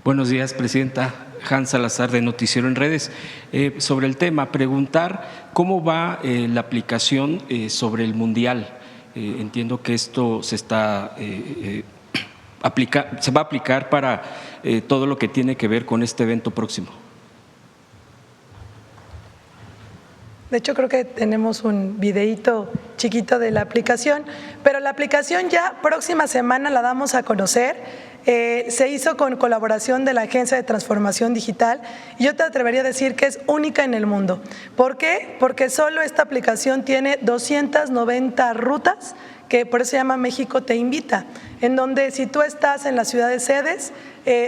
Buenos días, presidenta. Hans Salazar, de Noticiero en Redes. Sobre el tema, preguntar cómo va la aplicación sobre el Mundial. Entiendo que esto se está se va a aplicar para todo lo que tiene que ver con este evento próximo. De hecho, creo que tenemos un videíto chiquito de la aplicación, pero la aplicación ya próxima semana la damos a conocer. Se hizo con colaboración de la Agencia de Transformación Digital y yo te atrevería a decir que es única en el mundo. ¿Por qué? Porque solo esta aplicación tiene 290 rutas, que por eso se llama México Te Invita, en donde si tú estás en las ciudades sedes,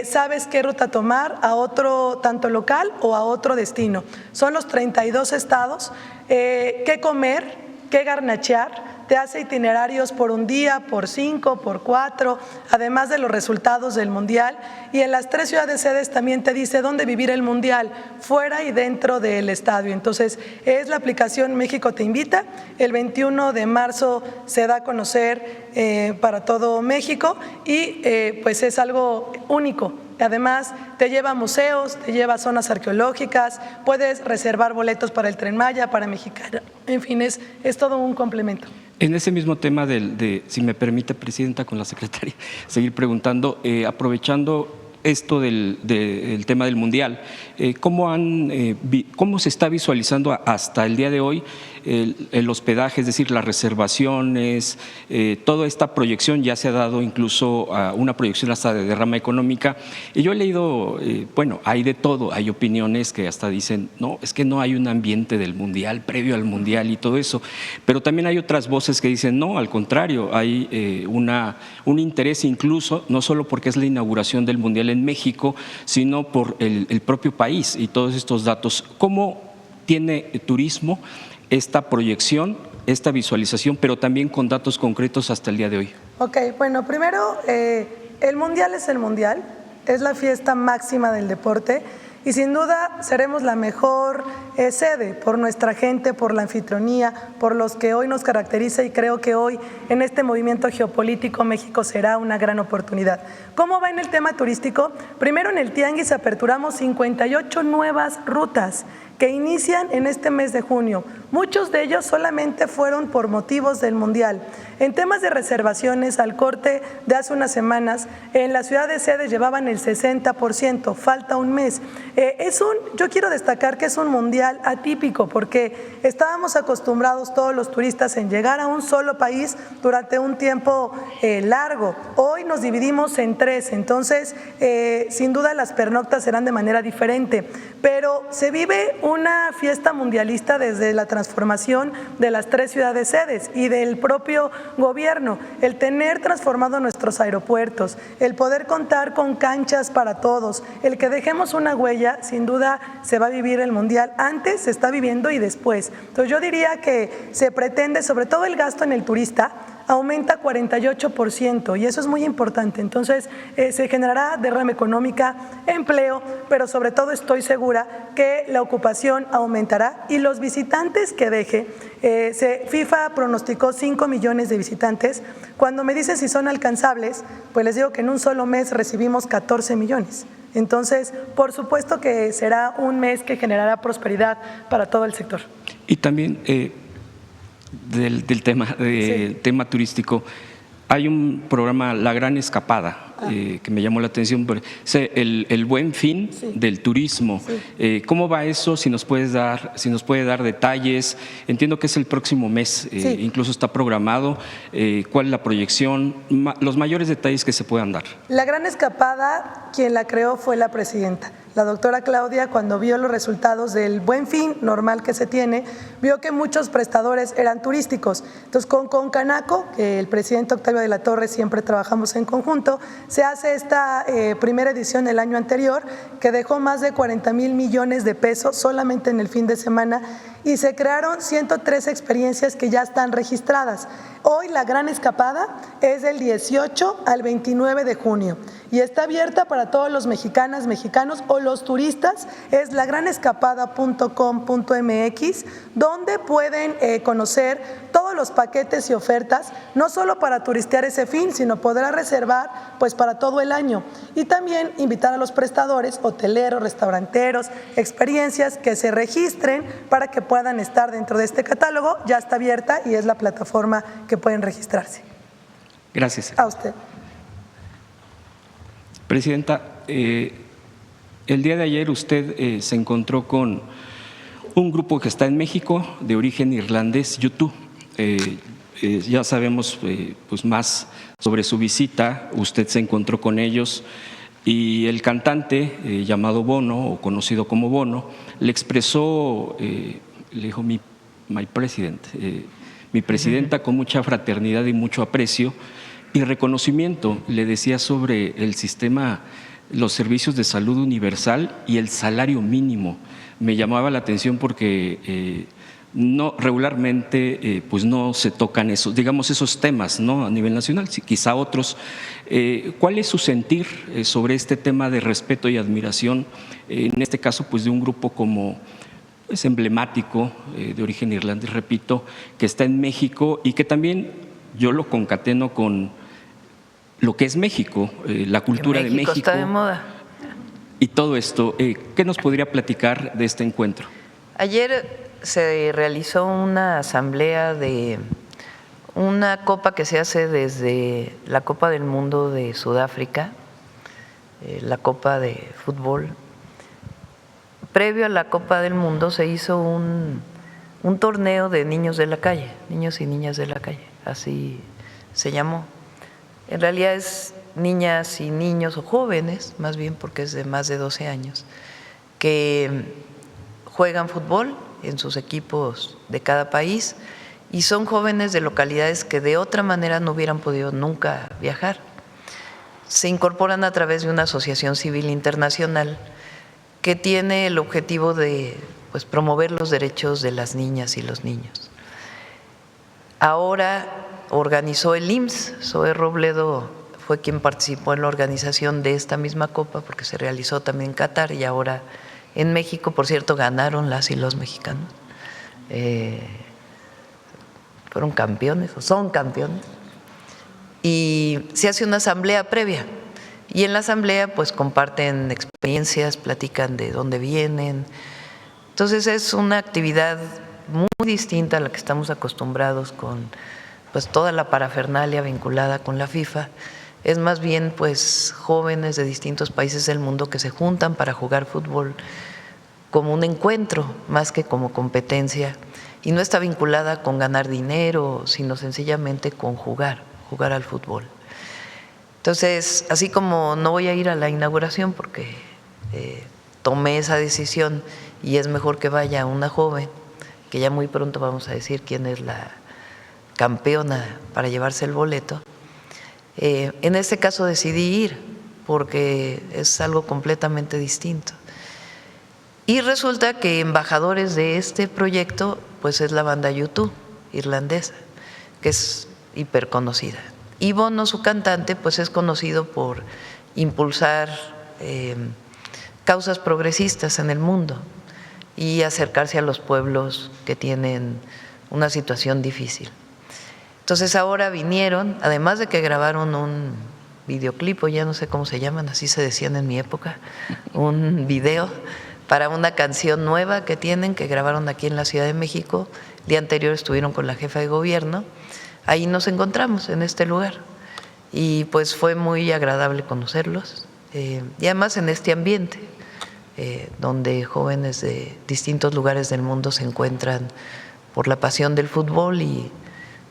sabes qué ruta tomar a otro, tanto local o a otro destino. Son los 32 estados, qué comer, qué garnachear. Te hace itinerarios por un día, por 5, por 4, además de los resultados del Mundial. Y en las 3 ciudades sedes también te dice dónde vivir el Mundial, fuera y dentro del estadio. Entonces, es la aplicación México Te Invita. El 21 de marzo se da a conocer para todo México y pues es algo único. Además, te lleva a museos, te lleva a zonas arqueológicas, puedes reservar boletos para el Tren Maya, para Mexicana. En fin, es todo un complemento. En ese mismo tema si me permite, presidenta, con la secretaria, seguir preguntando, aprovechando esto del tema del Mundial, ¿cómo se está visualizando hasta el día de hoy el hospedaje, es decir, las reservaciones, toda esta proyección? Ya se ha dado incluso una proyección hasta de derrama económica, y yo he leído, bueno, hay de todo, hay opiniones que hasta dicen, no, es que no hay un ambiente del Mundial, previo al Mundial y todo eso, pero también hay otras voces que dicen, no, al contrario, hay un interés incluso, no solo porque es la inauguración del Mundial en México, sino por el propio país y todos estos datos. ¿Cómo tiene turismo esta proyección, esta visualización, pero también con datos concretos hasta el día de hoy? Ok, bueno, primero, el Mundial es el Mundial, es la fiesta máxima del deporte y sin duda seremos la mejor sede por nuestra gente, por la anfitrionía, por los que hoy nos caracteriza, y creo que hoy en este movimiento geopolítico México será una gran oportunidad. ¿Cómo va en el tema turístico? Primero, en el Tianguis aperturamos 58 nuevas rutas que inician en este mes de junio. Muchos de ellos solamente fueron por motivos del Mundial. En temas de reservaciones, al corte de hace unas semanas, en la ciudad de sede llevaban el 60%, falta un mes. Yo quiero destacar que es un Mundial atípico, porque estábamos acostumbrados todos los turistas en llegar a un solo país durante un tiempo largo. Hoy nos dividimos en 3, entonces sin duda las pernoctas serán de manera diferente, pero se vive una fiesta mundialista desde la transformación de las 3 ciudades sedes y del propio gobierno, el tener transformado nuestros aeropuertos, el poder contar con canchas para todos, el que dejemos una huella. Sin duda se va a vivir el Mundial antes, se está viviendo y después. Entonces yo diría que se pretende, sobre todo el gasto en el turista, aumenta 48% y eso es muy importante. Entonces se generará derrama económica, empleo, pero sobre todo estoy segura que la ocupación aumentará y los visitantes que deje, FIFA pronosticó 5 millones de visitantes. Cuando me dicen si son alcanzables, pues les digo que en un solo mes recibimos 14 millones. Entonces, por supuesto que será un mes que generará prosperidad para todo el sector. Y también del tema turístico, hay un programa, La Gran Escapada, que me llamó la atención, el buen fin del turismo. Sí. ¿Cómo va eso? Si nos puede dar detalles. Entiendo que es el próximo mes, incluso está programado. ¿Cuál es la proyección? Los mayores detalles que se puedan dar. La Gran Escapada, quien la creó fue la presidenta. La doctora Claudia, cuando vio los resultados del buen fin normal que se tiene, vio que muchos prestadores eran turísticos. Entonces, con Canaco, que el presidente Octavio de la Torre siempre trabajamos en conjunto, se hace esta primera edición el año anterior, que dejó más de 40,000 millones de pesos solamente en el fin de semana, y se crearon 103 experiencias que ya están registradas. Hoy la Gran Escapada es del 18 al 29 de junio y está abierta para todos los mexicanos o los turistas. Es lagranescapada.com.mx, donde pueden conocer todos todos los paquetes y ofertas, no solo para turistear ese fin, sino podrá reservar pues para todo el año. Y también invitar a los prestadores, hoteleros, restauranteros, experiencias que se registren para que puedan estar dentro de este catálogo. Ya está abierta y es la plataforma que pueden registrarse. Gracias. A usted. Presidenta, el día de ayer usted se encontró con un grupo que está en México de origen irlandés, U2. Ya sabemos pues más sobre su visita, usted se encontró con ellos y el cantante llamado Bono, o conocido como Bono, le expresó, le dijo my president, mi presidenta, con mucha fraternidad y mucho aprecio y reconocimiento. Le decía sobre el sistema, los servicios de salud universal y el salario mínimo. Me llamaba la atención porque no regularmente pues no se tocan esos, digamos, esos temas, ¿no? A nivel nacional, quizá otros. ¿Cuál es su sentir sobre este tema de respeto y admiración, en este caso pues de un grupo como es emblemático, de origen irlandés, repito, que está en México y que también yo lo concateno con lo que es México, la cultura de México está de moda. Y todo esto? ¿Qué nos podría platicar de este encuentro? Ayer se realizó una asamblea de una copa que se hace desde la Copa del Mundo de Sudáfrica, la Copa de Fútbol. Previo a la Copa del Mundo se hizo un torneo de niños de la calle, niños y niñas de la calle, así se llamó. En realidad es niñas y niños o jóvenes, más bien porque es de más de 12 años, que juegan fútbol en sus equipos de cada país y son jóvenes de localidades que de otra manera no hubieran podido nunca viajar. Se incorporan a través de una asociación civil internacional que tiene el objetivo de pues, promover los derechos de las niñas y los niños. Ahora organizó el IMSS, Zoe Robledo fue quien participó en la organización de esta misma copa porque se realizó también en Qatar y ahora en México. Por cierto, ganaron las y los mexicanos, fueron campeones o son campeones, y se hace una asamblea previa y en la asamblea pues comparten experiencias, platican de dónde vienen. Entonces es una actividad muy distinta a la que estamos acostumbrados con pues toda la parafernalia vinculada con la FIFA. Es más bien pues jóvenes de distintos países del mundo que se juntan para jugar fútbol como un encuentro más que como competencia, y no está vinculada con ganar dinero, sino sencillamente con jugar al fútbol. Entonces, así como no voy a ir a la inauguración porque tomé esa decisión y es mejor que vaya una joven, que ya muy pronto vamos a decir quién es la campeona para llevarse el boleto, en este caso decidí ir porque es algo completamente distinto. Y resulta que embajadores de este proyecto pues es la banda U2 irlandesa, que es hiperconocida. Y Bono, su cantante, pues es conocido por impulsar causas progresistas en el mundo y acercarse a los pueblos que tienen una situación difícil. Entonces ahora vinieron, además de que grabaron un videoclip, o ya no sé cómo se llaman, así se decían en mi época, un video para una canción nueva que tienen, que grabaron aquí en la Ciudad de México. El día anterior estuvieron con la jefa de gobierno, ahí nos encontramos en este lugar y pues fue muy agradable conocerlos, y además en este ambiente donde jóvenes de distintos lugares del mundo se encuentran por la pasión del fútbol y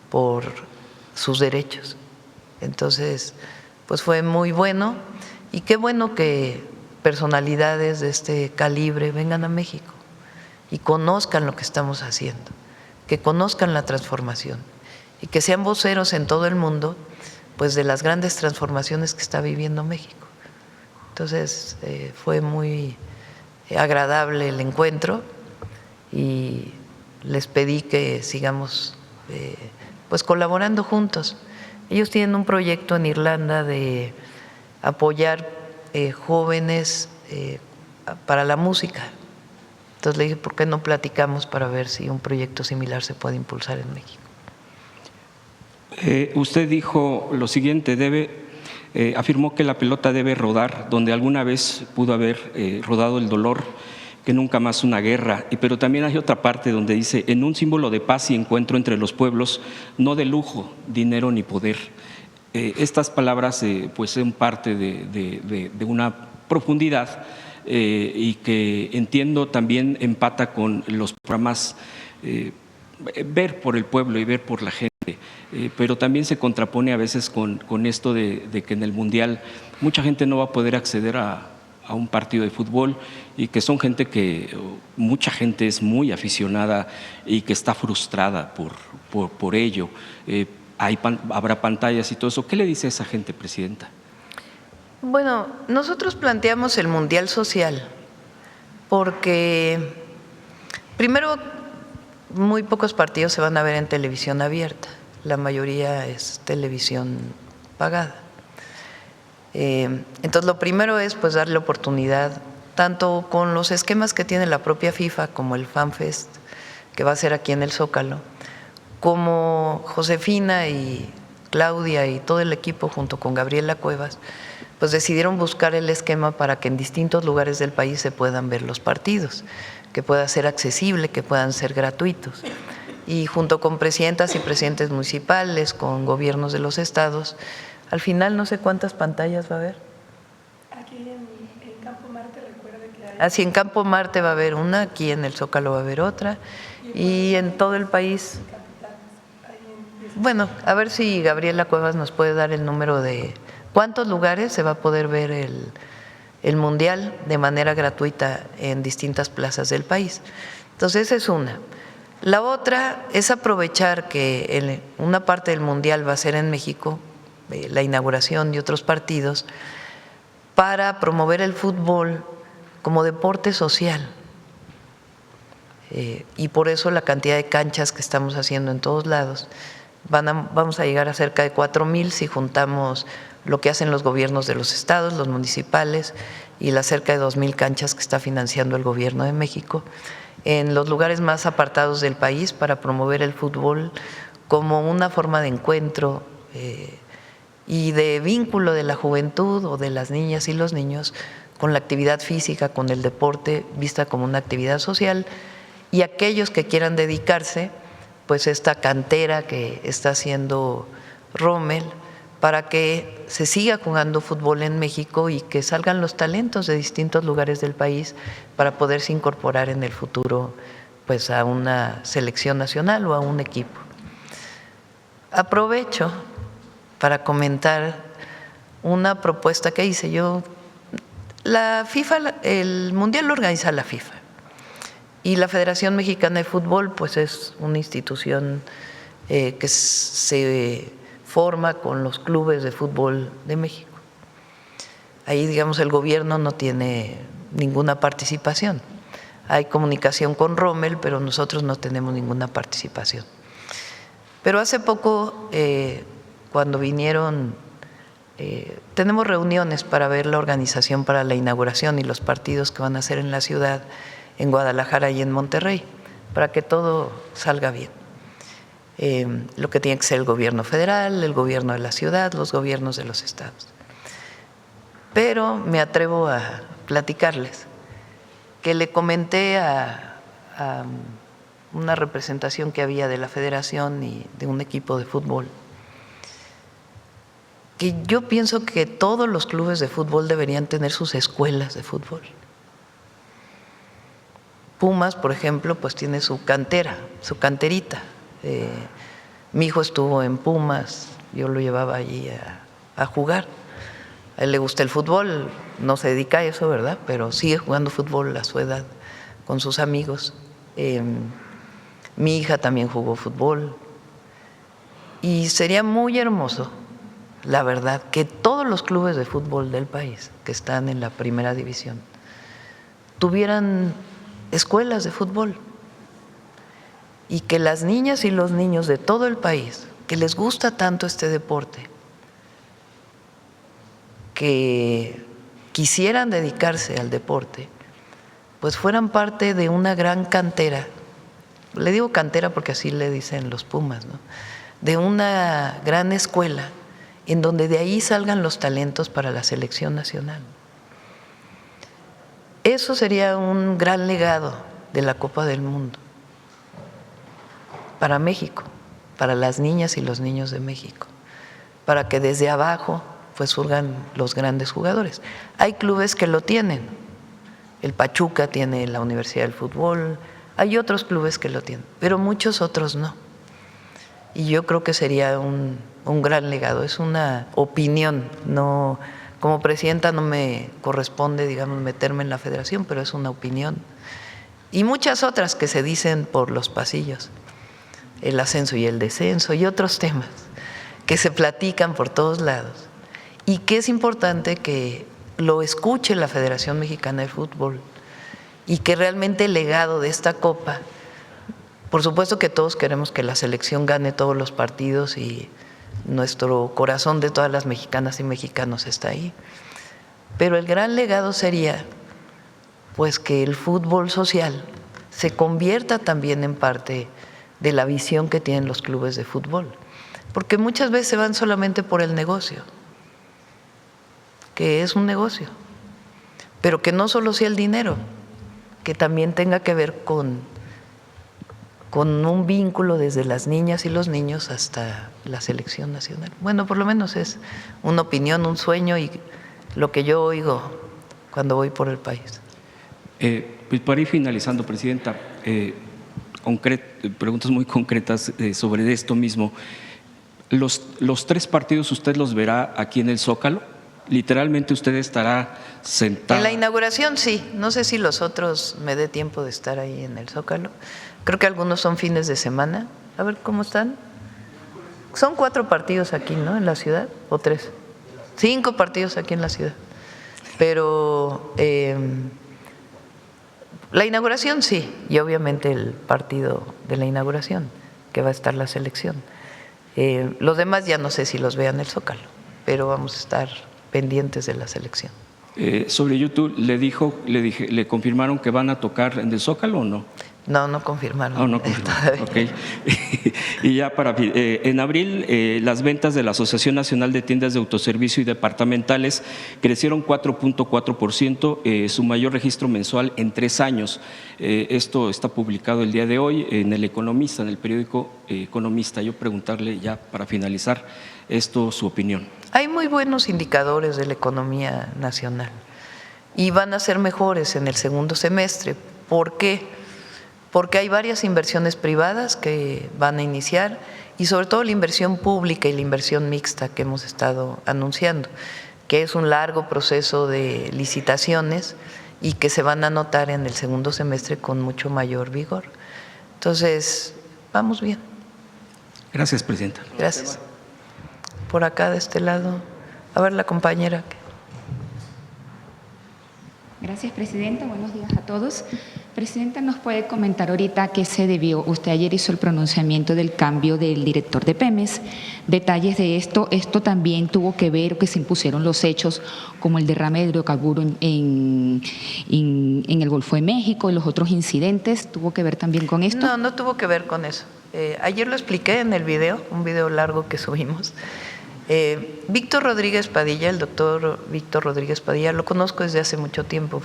por sus derechos. Entonces, pues fue muy bueno y qué bueno que personalidades de este calibre vengan a México y conozcan lo que estamos haciendo, que conozcan la transformación y que sean voceros en todo el mundo pues de las grandes transformaciones que está viviendo México. Entonces, fue muy agradable el encuentro y les pedí que sigamos pues colaborando juntos. Ellos tienen un proyecto en Irlanda de apoyar jóvenes para la música. Entonces le dije, ¿por qué no platicamos para ver si un proyecto similar se puede impulsar en México? Usted dijo lo siguiente, afirmó que la pelota debe rodar donde alguna vez pudo haber rodado el dolor, que nunca más una guerra, pero también hay otra parte donde dice, en un símbolo de paz y encuentro entre los pueblos, no de lujo, dinero ni poder. Estas palabras pues son parte de una profundidad y que entiendo también empata con los programas ver por el pueblo y ver por la gente. Pero también se contrapone a veces con esto de que en el Mundial mucha gente no va a poder acceder a un partido de fútbol y que son mucha gente es muy aficionada y que está frustrada por ello. Habrá pantallas y todo eso. ¿Qué le dice a esa gente, Presidenta? Bueno, nosotros planteamos el Mundial Social porque, primero, muy pocos partidos se van a ver en televisión abierta, la mayoría es televisión pagada. Entonces, lo primero es pues darle oportunidad, tanto con los esquemas que tiene la propia FIFA, como el FanFest, que va a ser aquí en el Zócalo, como Josefina y Claudia y todo el equipo junto con Gabriela Cuevas, pues decidieron buscar el esquema para que en distintos lugares del país se puedan ver los partidos, que pueda ser accesible, que puedan ser gratuitos. Y junto con presidentas y presidentes municipales, con gobiernos de los estados, al final no sé cuántas pantallas va a haber. Aquí en Campo Marte, recuerde que hay… Así en Campo Marte va a haber una, aquí en el Zócalo va a haber otra, y en todo el país. Bueno, a ver si Gabriela Cuevas nos puede dar el número de cuántos lugares se va a poder ver el Mundial de manera gratuita en distintas plazas del país. Entonces, esa es una. La otra es aprovechar que una parte del Mundial va a ser en México, la inauguración de otros partidos, para promover el fútbol como deporte social. Y por eso la cantidad de canchas que estamos haciendo en todos lados, vamos a llegar a cerca de 4,000 si juntamos lo que hacen los gobiernos de los estados, los municipales y las cerca de 2,000 canchas que está financiando el gobierno de México en los lugares más apartados del país para promover el fútbol como una forma de encuentro y de vínculo de la juventud o de las niñas y los niños con la actividad física, con el deporte, vista como una actividad social, y aquellos que quieran dedicarse, pues esta cantera que está haciendo Rommel para que se siga jugando fútbol en México y que salgan los talentos de distintos lugares del país para poderse incorporar en el futuro pues a una selección nacional o a un equipo. Aprovecho para comentar una propuesta que hice yo. La FIFA, el Mundial lo organiza la FIFA y la Federación Mexicana de Fútbol pues es una institución que se forma con los clubes de fútbol de México. Ahí, digamos, el gobierno no tiene ninguna participación. Hay comunicación con Rommel, pero nosotros no tenemos ninguna participación. Pero hace poco, cuando vinieron, tenemos reuniones para ver la organización para la inauguración y los partidos que van a hacer en la ciudad, en Guadalajara y en Monterrey, para que todo salga bien. Lo que tiene que ser el gobierno federal, el gobierno de la ciudad, los gobiernos de los estados. Pero me atrevo a platicarles que le comenté a una representación que había de la federación y de un equipo de fútbol, que yo pienso que todos los clubes de fútbol deberían tener sus escuelas de fútbol. Pumas, por ejemplo, pues tiene su cantera, su canterita. Mi hijo estuvo en Pumas, yo lo llevaba allí a jugar. A él le gusta el fútbol, no se dedica a eso, ¿verdad? Pero sigue jugando fútbol a su edad con sus amigos. Mi hija también jugó fútbol. Y sería muy hermoso, la verdad, que todos los clubes de fútbol del país que están en la primera división tuvieran escuelas de fútbol y que las niñas y los niños de todo el país que les gusta tanto este deporte, que quisieran dedicarse al deporte, pues fueran parte de una gran cantera. Le digo cantera porque así le dicen los Pumas, ¿no? de una gran escuela en donde de ahí salgan los talentos para la selección nacional. Eso sería un gran legado de la Copa del Mundo para México, para las niñas y los niños de México, para que desde abajo pues surjan los grandes jugadores. Hay clubes que lo tienen. El Pachuca tiene la Universidad del Fútbol, hay otros clubes que lo tienen, pero muchos otros no. Y yo creo que sería un gran legado. Es una opinión, no, como presidenta no me corresponde, digamos, meterme en la federación, pero es una opinión. Y muchas otras que se dicen por los pasillos, el ascenso y el descenso y otros temas que se platican por todos lados y que es importante que lo escuche la Federación Mexicana de Fútbol y que realmente el legado de esta Copa, por supuesto que todos queremos que la selección gane todos los partidos y nuestro corazón de todas las mexicanas y mexicanos está ahí, pero el gran legado sería pues que el fútbol social se convierta también en parte de la visión que tienen los clubes de fútbol, porque muchas veces se van solamente por el negocio, que es un negocio, pero que no solo sea el dinero, que también tenga que ver con un vínculo desde las niñas y los niños hasta la selección nacional. Bueno, por lo menos es una opinión, un sueño y lo que yo oigo cuando voy por el país. Pues para ir finalizando, Presidenta, preguntas muy concretas sobre esto mismo. ¿Los 3 partidos usted los verá aquí en el Zócalo? Literalmente usted estará sentada. En la inauguración sí, no sé si los otros me dé tiempo de estar ahí en el Zócalo. Creo que algunos son fines de semana. A ver cómo están. Son 4 partidos aquí, ¿no? En la ciudad, ¿o 3? 5 partidos aquí en la ciudad. Pero la inauguración sí, y obviamente el partido de la inauguración, que va a estar la selección. Los demás ya no sé si los vean en el Zócalo, pero vamos a estar pendientes de la selección. Sobre YouTube, ¿le confirmaron que van a tocar en el Zócalo o no? No, no confirmaron. Oh, no confirmaron. Okay. Y ya en abril, las ventas de la Asociación Nacional de Tiendas de Autoservicio y Departamentales crecieron 4.4%, su mayor registro mensual en 3 años. Esto está publicado el día de hoy en El Economista, en el periódico Economista. Yo preguntarle ya para finalizar su opinión. Hay muy buenos indicadores de la economía nacional y van a ser mejores en el segundo semestre. ¿Por qué? Porque hay varias inversiones privadas que van a iniciar y sobre todo la inversión pública y la inversión mixta que hemos estado anunciando, que es un largo proceso de licitaciones y que se van a notar en el segundo semestre con mucho mayor vigor. Entonces, vamos bien. Gracias, Presidenta. Gracias. Por acá, de este lado. A ver, la compañera. Gracias, Presidenta. Buenos días a todos. Presidenta, ¿nos puede comentar ahorita a qué se debió? Usted ayer hizo el pronunciamiento del cambio del director de Pemex. Detalles de esto. ¿Esto también tuvo que ver que se impusieron los hechos como el derrame de hidrocarburo en el Golfo de México y los otros incidentes? ¿Tuvo que ver también con esto? No, no tuvo que ver con eso. Ayer lo expliqué en el video, un video largo que subimos. Víctor Rodríguez Padilla, el doctor Víctor Rodríguez Padilla, lo conozco desde hace mucho tiempo,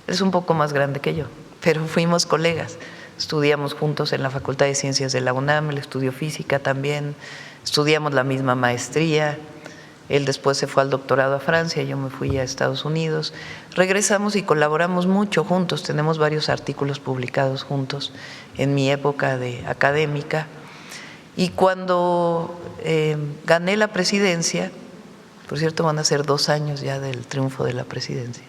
es un poco más grande que yo, pero fuimos colegas, estudiamos juntos en la Facultad de Ciencias de la UNAM, él estudió física también, estudiamos la misma maestría, él después se fue al doctorado a Francia, yo me fui a Estados Unidos, regresamos y colaboramos mucho juntos, tenemos varios artículos publicados juntos en mi época de académica. Y cuando gané la presidencia, por cierto van a ser 2 años ya del triunfo de la presidencia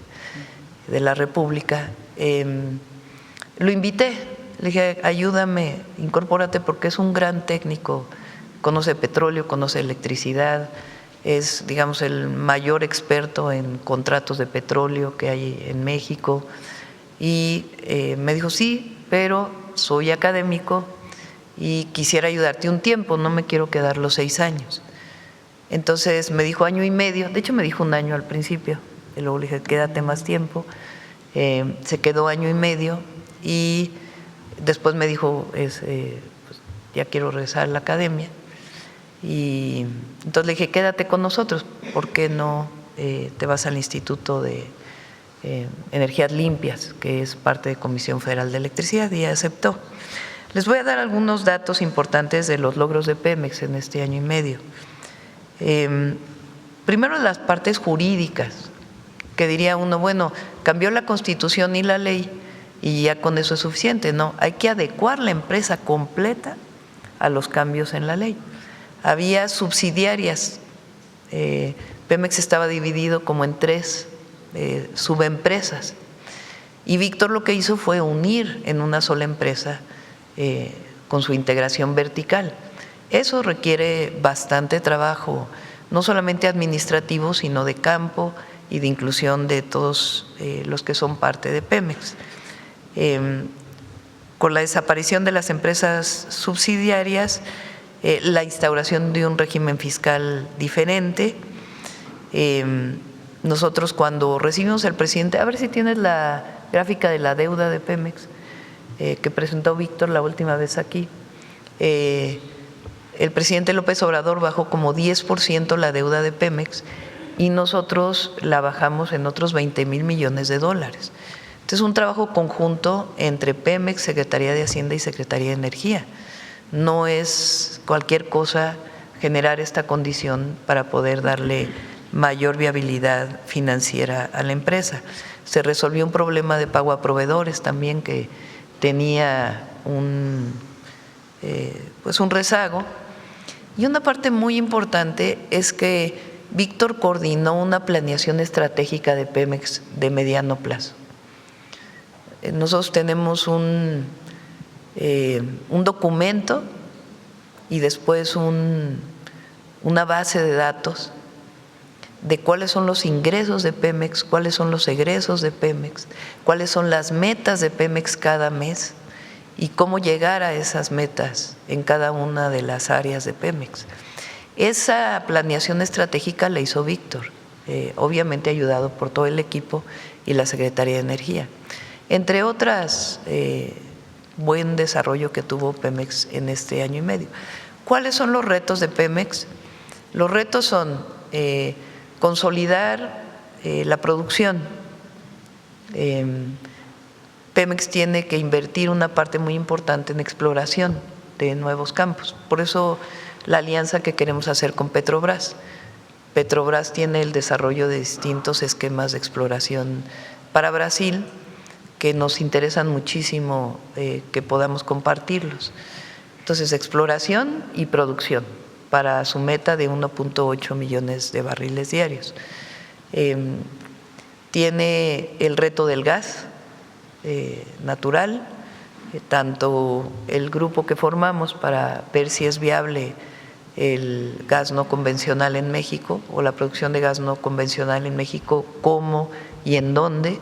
de la República, lo invité, le dije ayúdame, incorpórate porque es un gran técnico, conoce petróleo, conoce electricidad, es digamos el mayor experto en contratos de petróleo que hay en México y me dijo sí, pero soy académico y quisiera ayudarte un tiempo, no me quiero quedar los 6 años. Entonces me dijo 1 año y medio, de hecho me dijo 1 año al principio, y luego le dije quédate más tiempo, se quedó 1 año y medio y después me dijo pues, ya quiero regresar a la academia Y entonces le dije, quédate con nosotros, ¿por qué no te vas al Instituto de Energías Limpias, que es parte de Comisión Federal de Electricidad? Y aceptó. Les voy a dar algunos datos importantes de los logros de Pemex en este año y medio. Primero, las partes jurídicas, que diría uno, bueno, cambió la Constitución y la ley y ya con eso es suficiente. No, hay que adecuar la empresa completa a los cambios en la ley. Había subsidiarias, Pemex estaba dividido como en 3 subempresas y Víctor lo que hizo fue unir en una sola empresa con su integración vertical. Eso requiere bastante trabajo, no solamente administrativo, sino de campo y de inclusión de todos los que son parte de Pemex. Con la desaparición de las empresas subsidiarias, la instauración de un régimen fiscal diferente. Nosotros cuando recibimos al presidente, a ver si tienes la gráfica de la deuda de Pemex que presentó Víctor la última vez aquí. El presidente López Obrador bajó como 10% la deuda de Pemex y nosotros la bajamos en otros 20,000 millones de dólares. Entonces, es un trabajo conjunto entre Pemex, Secretaría de Hacienda y Secretaría de Energía. No es cualquier cosa generar esta condición para poder darle mayor viabilidad financiera a la empresa. Se resolvió un problema de pago a proveedores también que tenía un rezago. Y una parte muy importante es que Víctor coordinó una planeación estratégica de Pemex de mediano plazo. Nosotros tenemos un documento y después una base de datos de cuáles son los ingresos de Pemex, cuáles son los egresos de Pemex, cuáles son las metas de Pemex cada mes y cómo llegar a esas metas en cada una de las áreas de Pemex. Esa planeación estratégica la hizo Víctor, obviamente ayudado por todo el equipo y la Secretaría de Energía. Entre otras, buen desarrollo que tuvo Pemex en este año y medio. ¿Cuáles son los retos de Pemex? Los retos son consolidar la producción. Pemex tiene que invertir una parte muy importante en exploración de nuevos campos. Por eso la alianza que queremos hacer con Petrobras. Petrobras tiene el desarrollo de distintos esquemas de exploración para Brasil que nos interesan muchísimo que podamos compartirlos. Entonces, exploración y producción para su meta de 1.8 millones de barriles diarios. Tiene el reto del gas natural, tanto el grupo que formamos para ver si es viable el gas no convencional en México o la producción de gas no convencional en México, cómo y en dónde,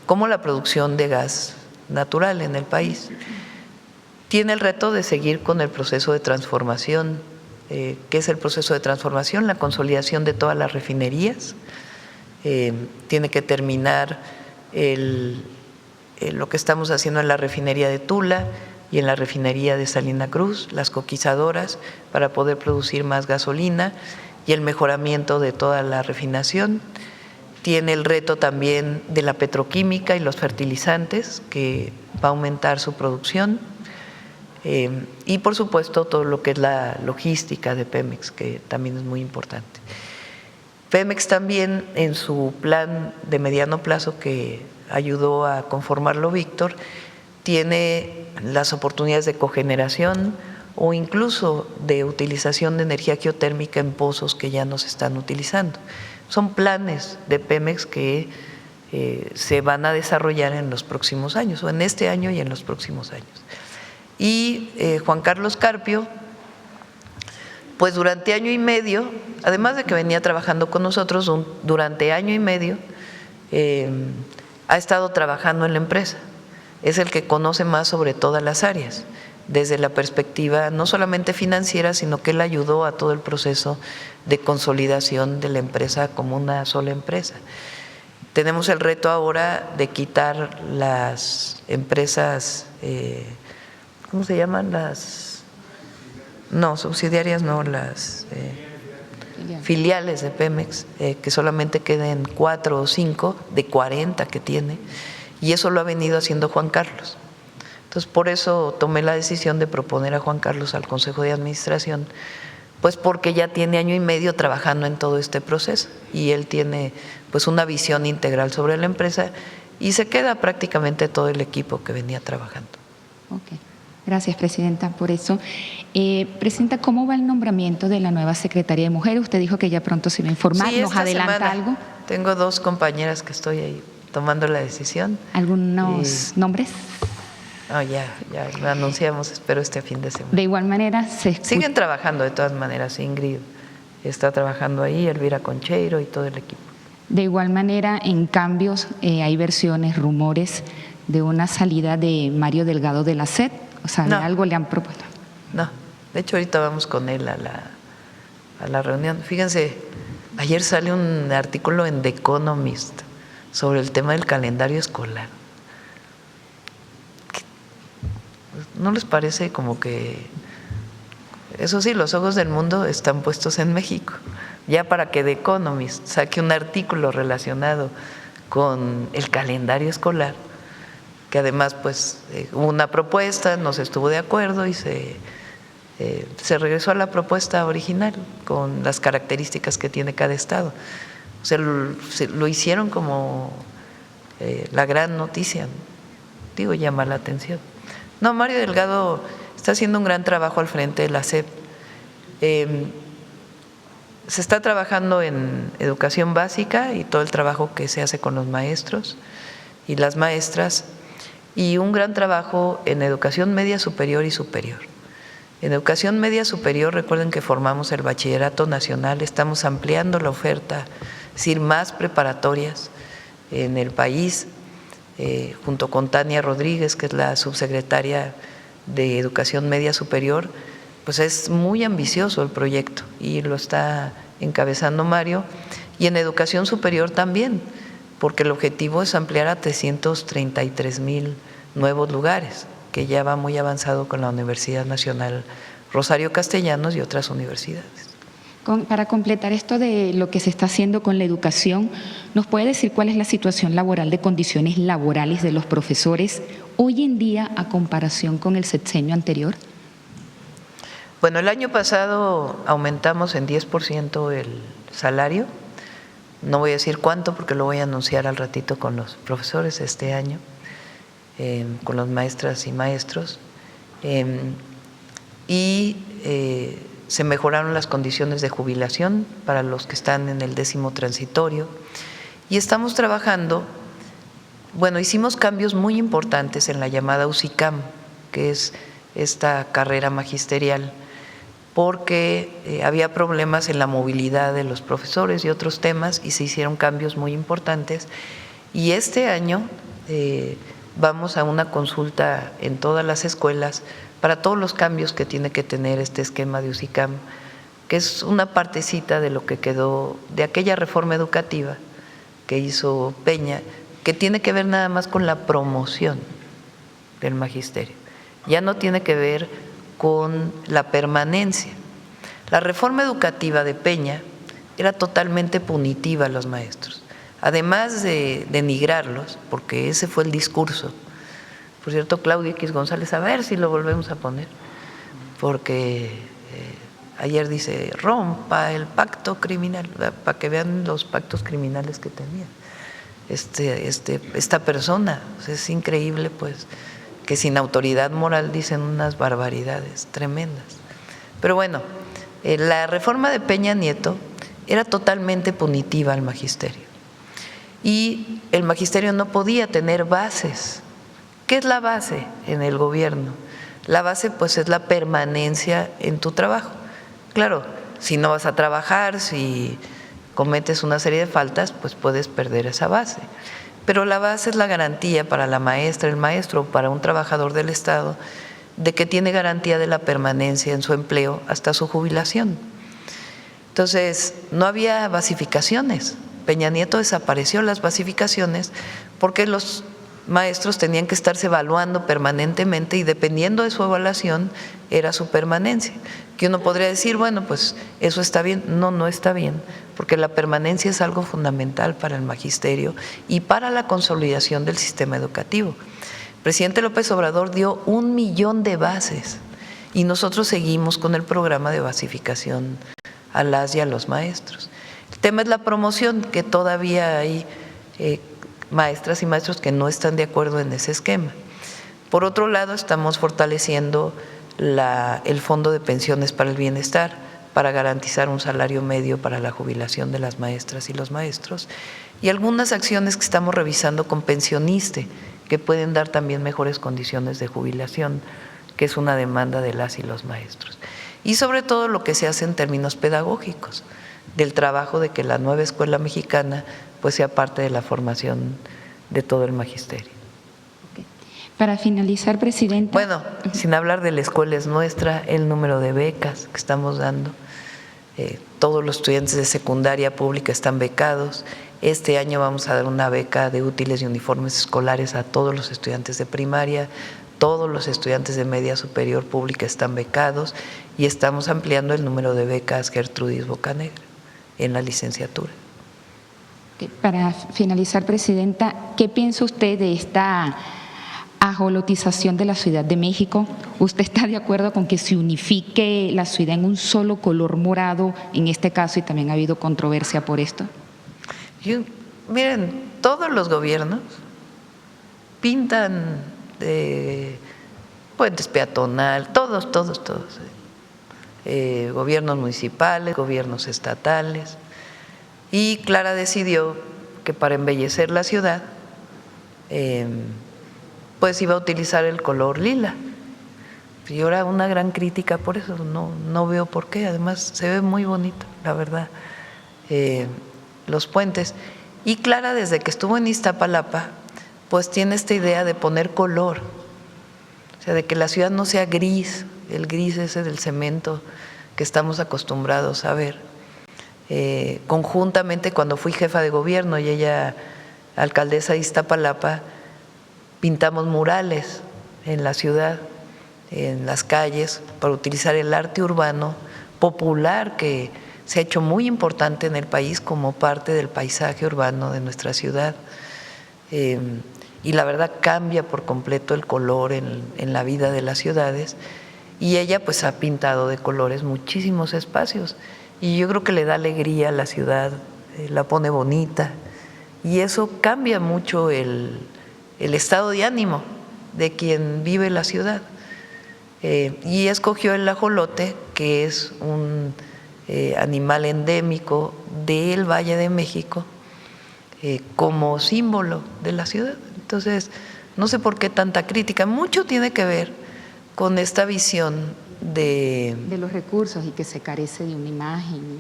como la producción de gas natural en el país. Tiene el reto de seguir con el proceso de transformación. ¿Qué es el proceso de transformación? La consolidación de todas las refinerías. Tiene que terminar lo que estamos haciendo en la refinería de Tula y en la refinería de Salina Cruz, las coquizadoras, para poder producir más gasolina y el mejoramiento de toda la refinación. Tiene el reto también de la petroquímica y los fertilizantes, que va a aumentar su producción. Y por supuesto todo lo que es la logística de Pemex, que también es muy importante. Pemex también en su plan de mediano plazo que ayudó a conformarlo Víctor, tiene las oportunidades de cogeneración o incluso de utilización de energía geotérmica en pozos que ya no se están utilizando. Son planes de Pemex que se van a desarrollar en los próximos años, o en este año y en los próximos años. Y Juan Carlos Carpio, pues durante año y medio, además de que venía trabajando con nosotros, durante año y medio ha estado trabajando en la empresa. Es el que conoce más sobre todas las áreas, desde la perspectiva no solamente financiera, sino que él ayudó a todo el proceso de consolidación de la empresa como una sola empresa. Tenemos el reto ahora de quitar las empresas, ¿cómo se llaman? Las No, subsidiarias no, las filiales de Pemex, que solamente queden 4 o 5 de 40 que tiene, y eso lo ha venido haciendo Juan Carlos. Entonces, por eso tomé la decisión de proponer a Juan Carlos al Consejo de Administración, pues porque ya tiene año y medio trabajando en todo este proceso y él tiene pues una visión integral sobre la empresa y se queda prácticamente todo el equipo que venía trabajando. Ok. Gracias, Presidenta, por eso. Presidenta, ¿cómo va el nombramiento de la nueva Secretaría de Mujer? Usted dijo que ya pronto se iba a informar. Sí, ¿Nos adelanta semana algo? Tengo 2 compañeras que estoy ahí tomando la decisión. ¿Algunos nombres? No, ya lo anunciamos, espero este fin de semana. De igual manera, siguen trabajando de todas maneras. Ingrid está trabajando ahí, Elvira Concheiro y todo el equipo. De igual manera, en cambios, hay versiones, rumores de una salida de Mario Delgado de la SED. O sea, No. ¿algo le han propuesto? No, de hecho ahorita vamos con él a la reunión. Fíjense, ayer sale un artículo en The Economist sobre el tema del calendario escolar. ¿No les parece como que, eso sí, los ojos del mundo están puestos en México? Ya para que The Economist saque un artículo relacionado con el calendario escolar, que además pues hubo una propuesta, no se estuvo de acuerdo y se regresó a la propuesta original con las características que tiene cada estado. O sea, lo hicieron como la gran noticia, digo, llama la atención. No, Mario Delgado está haciendo un gran trabajo al frente de la SEP. Se está trabajando en educación básica y todo el trabajo que se hace con los maestros y las maestras, y un gran trabajo en educación media superior y superior. En educación media superior, recuerden que formamos el Bachillerato Nacional, estamos ampliando la oferta, es decir, más preparatorias en el país, junto con Tania Rodríguez, que es la subsecretaria de Educación Media Superior. Pues es muy ambicioso el proyecto y lo está encabezando Mario. Y en educación superior también, porque el objetivo es ampliar a 333,000 nuevos lugares, que ya va muy avanzado con la Universidad Nacional Rosario Castellanos y otras universidades. Para completar esto de lo que se está haciendo con la educación, ¿nos puede decir cuál es la situación laboral de condiciones laborales de los profesores hoy en día a comparación con el sexenio anterior? Bueno, el año pasado aumentamos en 10% el salario. No voy a decir cuánto porque lo voy a anunciar al ratito con los profesores este año, con las maestras y maestros. Se mejoraron las condiciones de jubilación para los que están en el 10º transitorio. Y estamos trabajando, bueno, hicimos cambios muy importantes en la llamada UCICAM, que es esta carrera magisterial, porque había problemas en la movilidad de los profesores y otros temas y se hicieron cambios muy importantes. Y este año vamos a una consulta en todas las escuelas para todos los cambios que tiene que tener este esquema de UCICAM, que es una partecita de lo que quedó de aquella reforma educativa que hizo Peña, que tiene que ver nada más con la promoción del magisterio, ya no tiene que ver con la permanencia. La reforma educativa de Peña era totalmente punitiva a los maestros, además de denigrarlos, porque ese fue el discurso. Por cierto, Claudio X González, a ver si lo volvemos a poner, porque ayer dice, rompa el pacto criminal, para que vean los pactos criminales que tenía esta persona. O sea, es increíble, pues, que sin autoridad moral dicen unas barbaridades tremendas. Pero bueno, la reforma de Peña Nieto era totalmente punitiva al magisterio y el magisterio no podía tener bases. ¿Qué es la base en el gobierno? La base pues es la permanencia en tu trabajo. Claro, si no vas a trabajar, si cometes una serie de faltas, pues puedes perder esa base. Pero la base es la garantía para la maestra, el maestro, para un trabajador del Estado, de que tiene garantía de la permanencia en su empleo hasta su jubilación. Entonces, no había basificaciones. Peña Nieto desapareció las basificaciones porque los maestros tenían que estarse evaluando permanentemente y dependiendo de su evaluación era su permanencia. Que uno podría decir, bueno, pues eso está bien. No, no está bien, porque la permanencia es algo fundamental para el magisterio y para la consolidación del sistema educativo. El presidente López Obrador dio 1 millón de bases y nosotros seguimos con el programa de basificación a las y a los maestros. El tema es la promoción, que todavía hay maestras y maestros que no están de acuerdo en ese esquema. Por otro lado, estamos fortaleciendo el Fondo de Pensiones para el Bienestar para garantizar un salario medio para la jubilación de las maestras y los maestros, y algunas acciones que estamos revisando con Pensioniste que pueden dar también mejores condiciones de jubilación, que es una demanda de las y los maestros. Y sobre todo lo que se hace en términos pedagógicos, del trabajo de que la nueva escuela mexicana pues sea parte de la formación de todo el magisterio. Para finalizar, presidenta. Bueno, sin hablar de la escuela es nuestra, el número de becas que estamos dando. Todos los estudiantes de secundaria pública están becados. Este año vamos a dar una beca de útiles y uniformes escolares a todos los estudiantes de primaria. Todos los estudiantes de media superior pública están becados y estamos ampliando el número de becas Gertrudis Bocanegra en la licenciatura. Para finalizar, presidenta, ¿qué piensa usted de esta ajolotización de la Ciudad de México? ¿Usted está de acuerdo con que se unifique la ciudad en un solo color morado en este caso, y también ha habido controversia por esto? Miren, todos los gobiernos pintan puentes peatonal, todos, gobiernos municipales, gobiernos estatales, y Clara decidió que para embellecer la ciudad pues iba a utilizar el color lila. Y ahora una gran crítica por eso, no veo por qué, además se ve muy bonito, la verdad, los puentes. Y Clara, desde que estuvo en Iztapalapa, pues tiene esta idea de poner color, o sea, de que la ciudad no sea gris, el gris ese del cemento que estamos acostumbrados a ver. Conjuntamente, cuando fui jefa de gobierno y ella alcaldesa de Iztapalapa, pintamos murales en la ciudad, en las calles, para utilizar el arte urbano popular que se ha hecho muy importante en el país como parte del paisaje urbano de nuestra ciudad. Y la verdad cambia por completo el color en la vida de las ciudades, y ella pues ha pintado de colores muchísimos espacios y yo creo que le da alegría a la ciudad, la pone bonita, y eso cambia mucho el estado de ánimo de quien vive la ciudad. Y escogió el ajolote, que es un animal endémico del Valle de México, como símbolo de la ciudad. Entonces, no sé por qué tanta crítica. Mucho tiene que ver con esta visión de los recursos y que se carece de una imagen.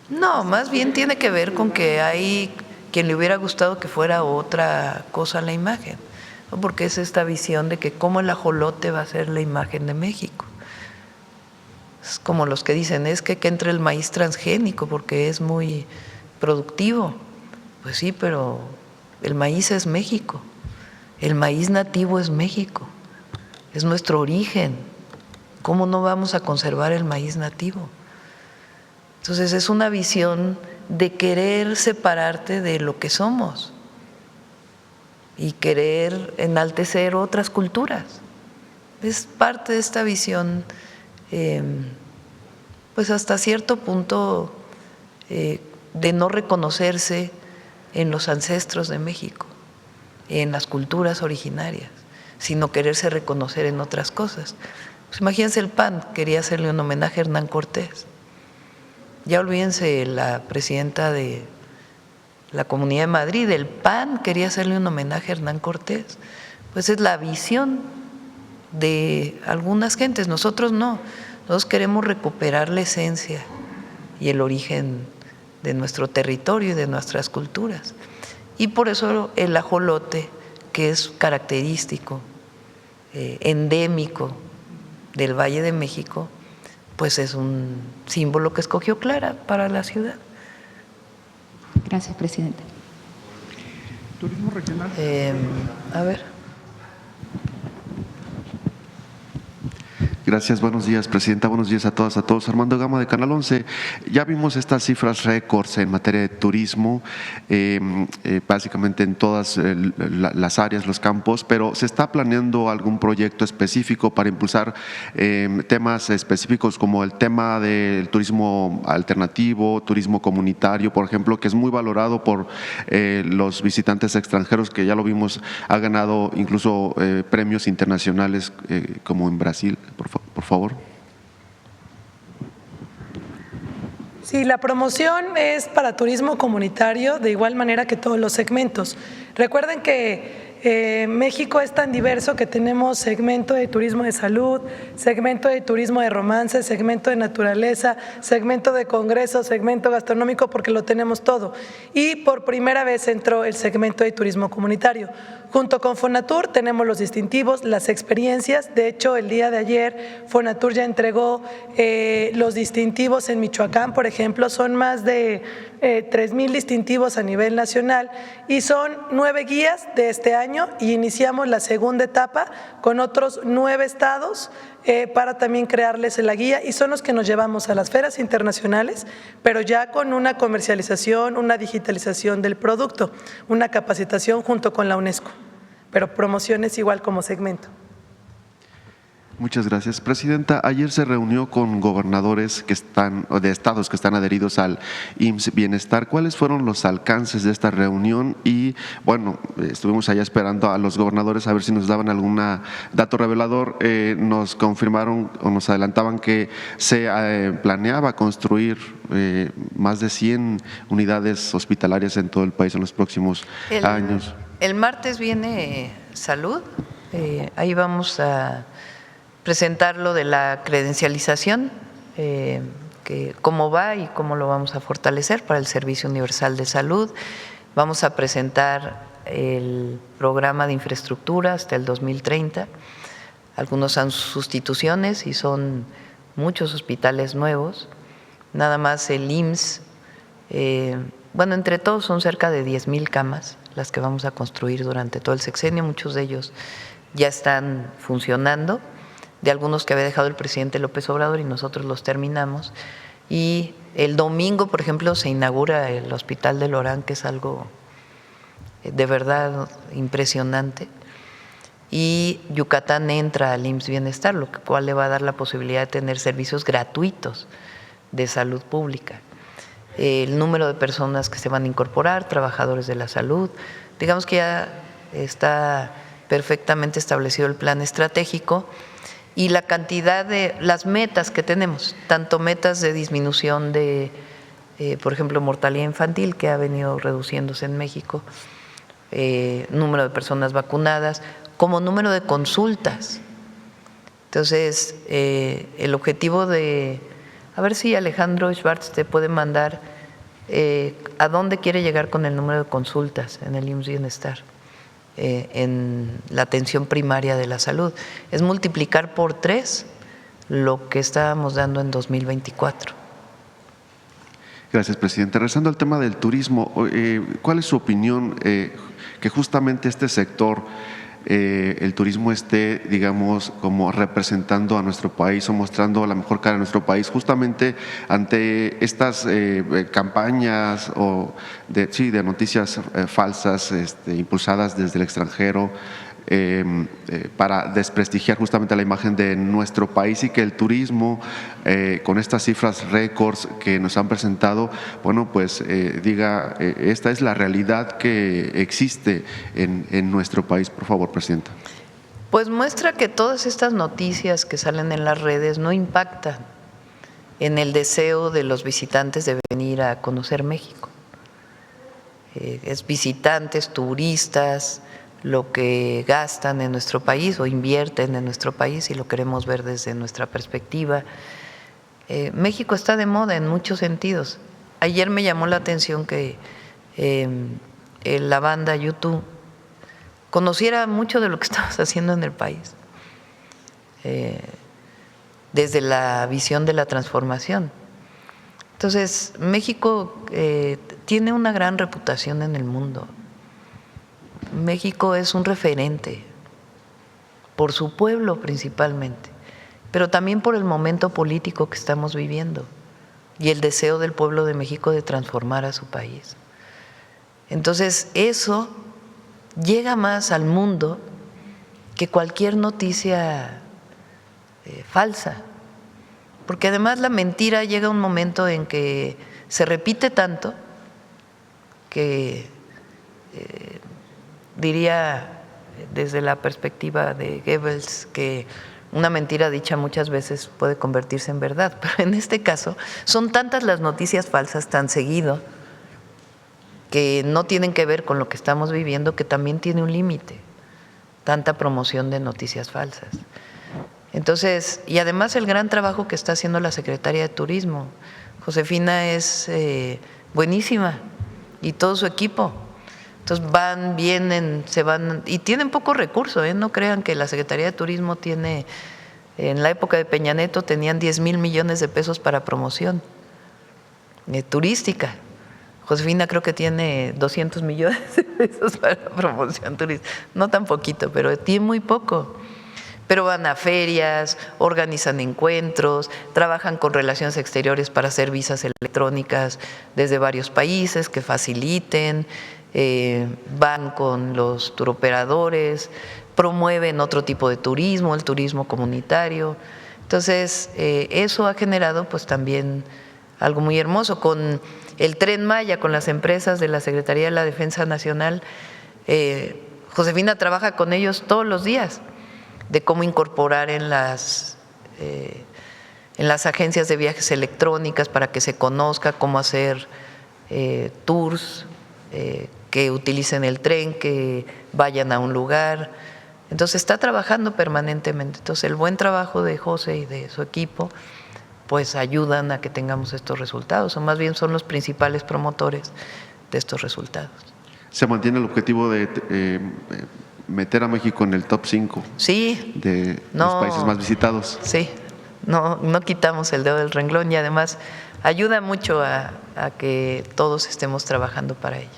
No, más bien tiene que ver con que hay quien le hubiera gustado que fuera otra cosa la imagen, ¿no? Porque es esta visión de que cómo el ajolote va a ser la imagen de México. Es como los que dicen, es que entre el maíz transgénico porque es muy productivo. Pues sí, pero el maíz es México, el maíz nativo es México, es nuestro origen. ¿Cómo no vamos a conservar el maíz nativo? Entonces es una visión de querer separarte de lo que somos y querer enaltecer otras culturas. Es parte de esta visión, pues hasta cierto punto, de no reconocerse en los ancestros de México, en las culturas originarias, sino quererse reconocer en otras cosas. Pues imagínense, el PAN quería hacerle un homenaje a Hernán Cortés. Ya olvídense, la presidenta de la Comunidad de Madrid, el PAN quería hacerle un homenaje a Hernán Cortés. Pues es la visión de algunas gentes, nosotros no. Nosotros queremos recuperar la esencia y el origen de nuestro territorio y de nuestras culturas. Y por eso el ajolote, que es característico, endémico del Valle de México, pues es un símbolo que escogió Clara para la ciudad. Gracias, presidenta. Turismo regional. A ver. Gracias, buenos días, Presidenta. Buenos días a todas, a todos. Armando Gama, de Canal 11. Ya vimos estas cifras récords en materia de turismo, básicamente en todas las áreas, los campos, pero ¿se está planeando algún proyecto específico para impulsar temas específicos como el tema del turismo alternativo, turismo comunitario, por ejemplo, que es muy valorado por los visitantes extranjeros, que ya lo vimos, ha ganado incluso premios internacionales como en Brasil, por favor? Sí, la promoción es para turismo comunitario de igual manera que todos los segmentos. Recuerden que México es tan diverso que tenemos segmento de turismo de salud, segmento de turismo de romance, segmento de naturaleza, segmento de congresos, segmento gastronómico, porque lo tenemos todo. Y por primera vez entró el segmento de turismo comunitario. Junto con Fonatur tenemos los distintivos, las experiencias. De hecho, el día de ayer Fonatur ya entregó los distintivos en Michoacán, por ejemplo. Son más de 3,000 distintivos a nivel nacional y son 9 guías de este año, y iniciamos la segunda etapa con otros 9 estados para también crearles la guía, y son los que nos llevamos a las ferias internacionales, pero ya con una comercialización, una digitalización del producto, una capacitación junto con la UNESCO, pero promociones igual como segmento. Muchas gracias, Presidenta. Ayer se reunió con gobernadores de estados que están adheridos al IMSS Bienestar. ¿Cuáles fueron los alcances de esta reunión? Y bueno, estuvimos allá esperando a los gobernadores a ver si nos daban algún dato revelador. Nos confirmaron o nos adelantaban que se planeaba construir más de 100 unidades hospitalarias en todo el país en los próximos años. El martes viene Salud, ahí vamos a presentar lo de la credencialización, que cómo va y cómo lo vamos a fortalecer para el Servicio Universal de Salud. Vamos a presentar el programa de infraestructura hasta el 2030. Algunos son sustituciones y son muchos hospitales nuevos. Nada más el IMSS, bueno, entre todos son cerca de 10,000 camas las que vamos a construir durante todo el sexenio. Muchos de ellos ya están funcionando, de algunos que había dejado el presidente López Obrador, y nosotros los terminamos. Y el domingo, por ejemplo, se inaugura el Hospital del Orán, que es algo de verdad impresionante. Y Yucatán entra al IMSS Bienestar, lo cual le va a dar la posibilidad de tener servicios gratuitos de salud pública. El número de personas que se van a incorporar, trabajadores de la salud, digamos que ya está perfectamente establecido el plan estratégico. Y la cantidad de las metas que tenemos, tanto metas de disminución de, por ejemplo, mortalidad infantil, que ha venido reduciéndose en México, número de personas vacunadas, como número de consultas. Entonces, el objetivo de, a ver si Alejandro Schwartz te puede mandar a dónde quiere llegar con el número de consultas en el IMSS Bienestar. En la atención primaria de la salud, es multiplicar por 3 lo que estábamos dando en 2024. Gracias, Presidente. Regresando al tema del turismo, ¿cuál es su opinión que justamente este sector, el turismo, esté, digamos, como representando a nuestro país o mostrando la mejor cara de nuestro país, justamente ante estas campañas o de noticias falsas impulsadas desde el extranjero para desprestigiar justamente la imagen de nuestro país, y que el turismo, con estas cifras récords que nos han presentado, bueno, pues diga, esta es la realidad que existe en nuestro país? Por favor, Presidenta. Pues muestra que todas estas noticias que salen en las redes no impactan en el deseo de los visitantes de venir a conocer México. Es visitantes, turistas, lo que gastan en nuestro país o invierten en nuestro país, y lo queremos ver desde nuestra perspectiva. México está de moda en muchos sentidos. Ayer me llamó la atención que la banda YouTube conociera mucho de lo que estamos haciendo en el país, desde la visión de la transformación. Entonces, México tiene una gran reputación en el mundo. México es un referente por su pueblo principalmente, pero también por el momento político que estamos viviendo y el deseo del pueblo de México de transformar a su país. Entonces, eso llega más al mundo que cualquier noticia falsa, porque además la mentira llega a un momento en que se repite tanto que diría desde la perspectiva de Goebbels que una mentira dicha muchas veces puede convertirse en verdad, pero en este caso son tantas las noticias falsas tan seguido que no tienen que ver con lo que estamos viviendo, que también tiene un límite, tanta promoción de noticias falsas. Entonces, y además el gran trabajo que está haciendo la Secretaría de Turismo. Josefina es buenísima y todo su equipo. Entonces van, vienen, se van y tienen poco recurso, no crean que la Secretaría de Turismo tiene, en la época de Peña Nieto tenían 10,000 millones de pesos para promoción turística. Josefina creo que tiene 200 millones de pesos para promoción turística, no tan poquito, pero tiene muy poco. Pero van a ferias, organizan encuentros, trabajan con relaciones exteriores para hacer visas electrónicas desde varios países que faciliten, van con los turoperadores, promueven otro tipo de turismo, el turismo comunitario. Entonces, eso ha generado pues también algo muy hermoso. Con el Tren Maya, con las empresas de la Secretaría de la Defensa Nacional, Josefina trabaja con ellos todos los días, de cómo incorporar en las agencias de viajes electrónicas para que se conozca cómo hacer tours, que utilicen el tren, que vayan a un lugar. Entonces está trabajando permanentemente. Entonces el buen trabajo de José y de su equipo pues ayudan a que tengamos estos resultados, o más bien son los principales promotores de estos resultados. ¿Se mantiene el objetivo de meter a México en el top 5 sí, de los países más visitados? Sí, no quitamos el dedo del renglón y además ayuda mucho a que todos estemos trabajando para ello.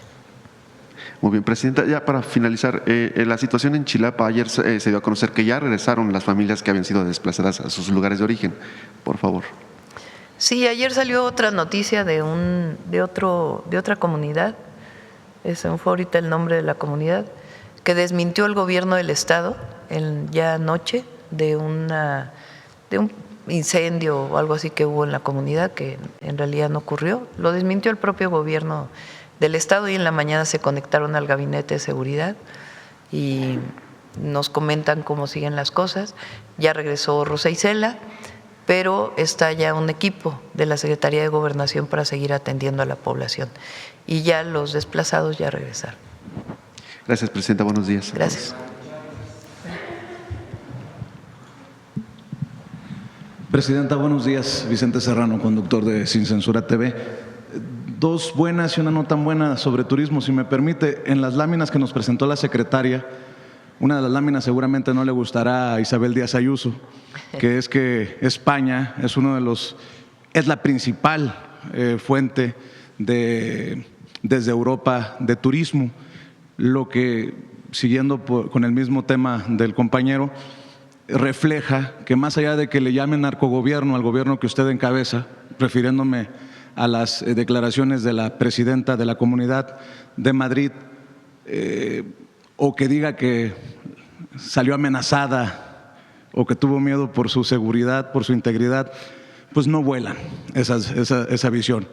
Muy bien, Presidenta, ya para finalizar, la situación en Chilapa, ayer se dio a conocer que ya regresaron las familias que habían sido desplazadas a sus lugares de origen. Por favor. Sí, ayer salió otra noticia de otra comunidad, ese fue ahorita el nombre de la comunidad, que desmintió el gobierno del estado ya anoche de un incendio o algo así que hubo en la comunidad, que en realidad no ocurrió. Lo desmintió el propio gobierno del estado y en la mañana se conectaron al gabinete de seguridad y nos comentan cómo siguen las cosas. Ya regresó Rosa Isela, pero está ya un equipo de la Secretaría de Gobernación para seguir atendiendo a la población y ya los desplazados ya regresaron. Gracias, Presidenta. Buenos días. Gracias. Presidenta, buenos días. Vicente Serrano, conductor de Sin Censura TV. Dos buenas y una no tan buena sobre turismo, si me permite. En las láminas que nos presentó la secretaria, una de las láminas seguramente no le gustará a Isabel Díaz Ayuso, que es que España es la principal fuente desde Europa de turismo, lo que, siguiendo con el mismo tema del compañero, refleja que más allá de que le llamen narcogobierno al gobierno que usted encabeza, refiriéndome a las declaraciones de la presidenta de la Comunidad de Madrid, o que diga que salió amenazada o que tuvo miedo por su seguridad, por su integridad, pues no vuelan esa visión.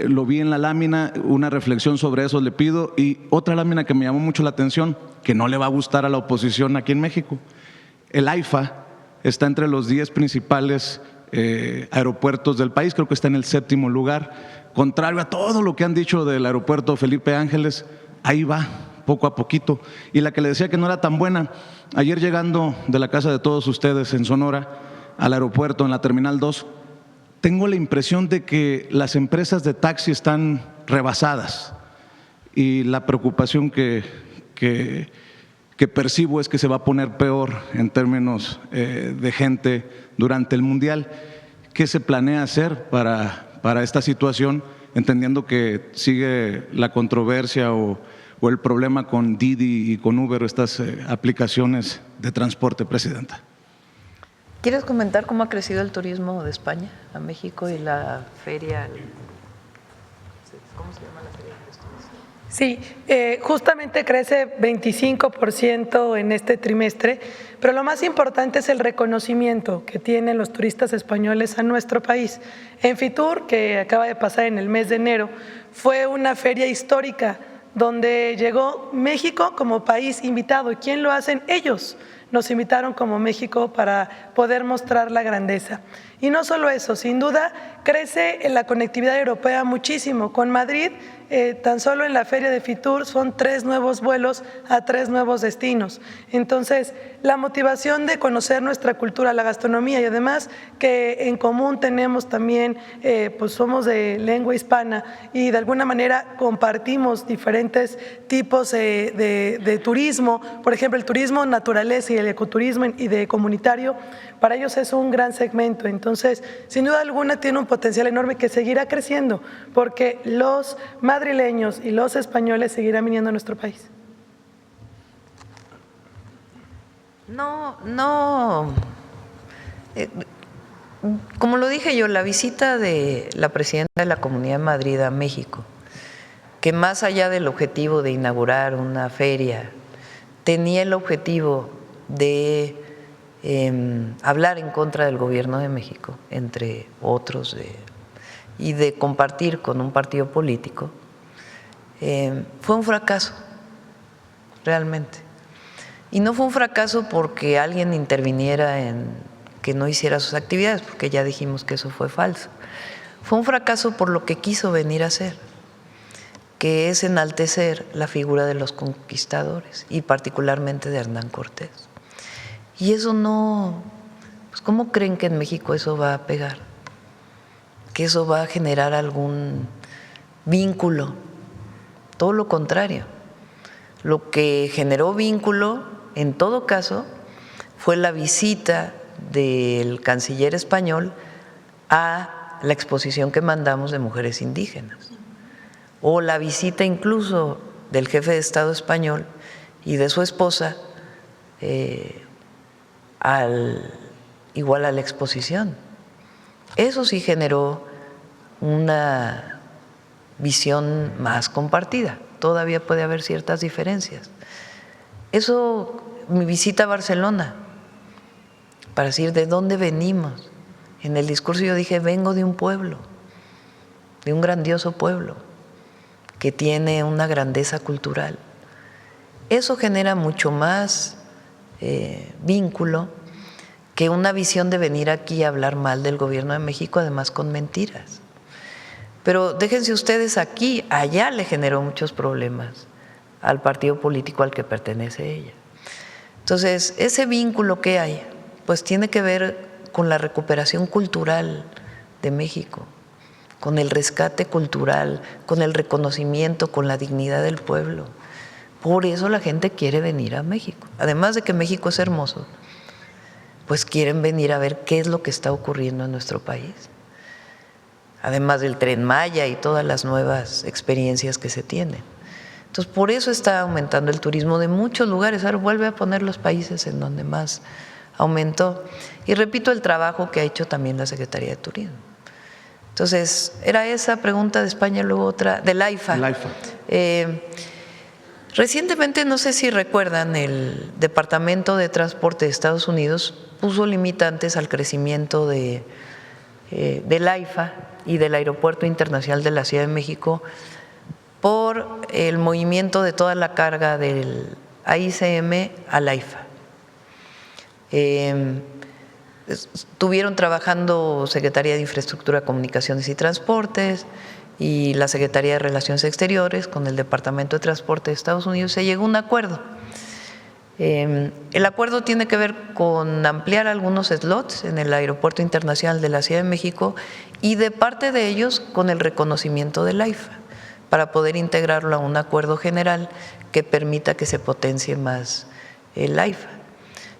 Lo vi en la lámina, una reflexión sobre eso le pido, y otra lámina que me llamó mucho la atención, que no le va a gustar a la oposición aquí en México. El AIFA está entre los 10 principales aeropuertos del país, creo que está en el 7º lugar, contrario a todo lo que han dicho del aeropuerto Felipe Ángeles, ahí va, poco a poquito. Y la que le decía que no era tan buena, ayer llegando de la casa de todos ustedes en Sonora al aeropuerto, en la Terminal 2, tengo la impresión de que las empresas de taxi están rebasadas y la preocupación que percibo es que se va a poner peor en términos de gente durante el Mundial. ¿Qué se planea hacer para esta situación, entendiendo que sigue la controversia o o el problema con Didi y con Uber, estas aplicaciones de transporte, Presidenta. ¿Quieres comentar cómo ha crecido el turismo de España a México y la feria? ¿Cómo se llama la feria? Sí, justamente crece 25% en este trimestre, pero lo más importante es el reconocimiento que tienen los turistas españoles a nuestro país. En Fitur, que acaba de pasar en el mes de enero, fue una feria histórica donde llegó México como país invitado. ¿Y quién lo hacen? Ellos. Nos invitaron como México para poder mostrar la grandeza. Y no solo eso, sin duda crece la conectividad europea muchísimo. Con Madrid, tan solo en la feria de Fitur son 3 nuevos vuelos a 3 nuevos destinos. Entonces, la motivación de conocer nuestra cultura, la gastronomía y además que en común tenemos también, pues somos de lengua hispana y de alguna manera compartimos diferentes tipos de turismo, por ejemplo, el turismo naturaleza y el ecoturismo y de comunitario, para ellos es un gran segmento. Entonces, sin duda alguna tiene un potencial enorme que seguirá creciendo porque los madrileños y los españoles seguirán viniendo a nuestro país. No. Como lo dije yo, la visita de la presidenta de la Comunidad de Madrid a México, que más allá del objetivo de inaugurar una feria, tenía el objetivo de hablar en contra del gobierno de México, entre otros, y de compartir con un partido político, fue un fracaso, realmente. Y no fue un fracaso porque alguien interviniera en que no hiciera sus actividades, porque ya dijimos que eso fue falso. Fue un fracaso por lo que quiso venir a hacer, que es enaltecer la figura de los conquistadores y particularmente de Hernán Cortés. Y eso no, pues ¿cómo creen que en México eso va a pegar? Que eso va a generar algún vínculo. Todo lo contrario. Lo que generó vínculo, en todo caso, fue la visita del canciller español a la exposición que mandamos de mujeres indígenas, o la visita incluso del jefe de Estado español y de su esposa igual a la exposición. Eso sí generó una visión más compartida. Todavía puede haber ciertas diferencias. Eso, mi visita a Barcelona, para decir de dónde venimos. En el discurso yo dije, vengo de un pueblo, de un grandioso pueblo que tiene una grandeza cultural. Eso genera mucho más vínculo que una visión de venir aquí a hablar mal del gobierno de México, además con mentiras. Pero déjense ustedes aquí, allá le generó muchos problemas al partido político al que pertenece ella. Entonces, ese vínculo que hay, pues tiene que ver con la recuperación cultural de México, con el rescate cultural, con el reconocimiento, con la dignidad del pueblo. Por eso la gente quiere venir a México. Además de que México es hermoso, pues quieren venir a ver qué es lo que está ocurriendo en nuestro país. Además del Tren Maya y todas las nuevas experiencias que se tienen. Entonces, por eso está aumentando el turismo de muchos lugares. Ahora vuelve a poner los países en donde más aumentó. Y repito, el trabajo que ha hecho también la Secretaría de Turismo. Entonces, era esa pregunta de España, luego otra, del AIFA. El AIFA. Recientemente, no sé si recuerdan, el Departamento de Transporte de Estados Unidos puso limitantes al crecimiento del AIFA y del Aeropuerto Internacional de la Ciudad de México por el movimiento de toda la carga del AICM al AIFA. Estuvieron trabajando Secretaría de Infraestructura, Comunicaciones y Transportes y la Secretaría de Relaciones Exteriores con el Departamento de Transporte de Estados Unidos. Se llegó a un acuerdo. El acuerdo tiene que ver con ampliar algunos slots en el Aeropuerto Internacional de la Ciudad de México y de parte de ellos con el reconocimiento del AIFA para poder integrarlo a un acuerdo general que permita que se potencie más el AIFA.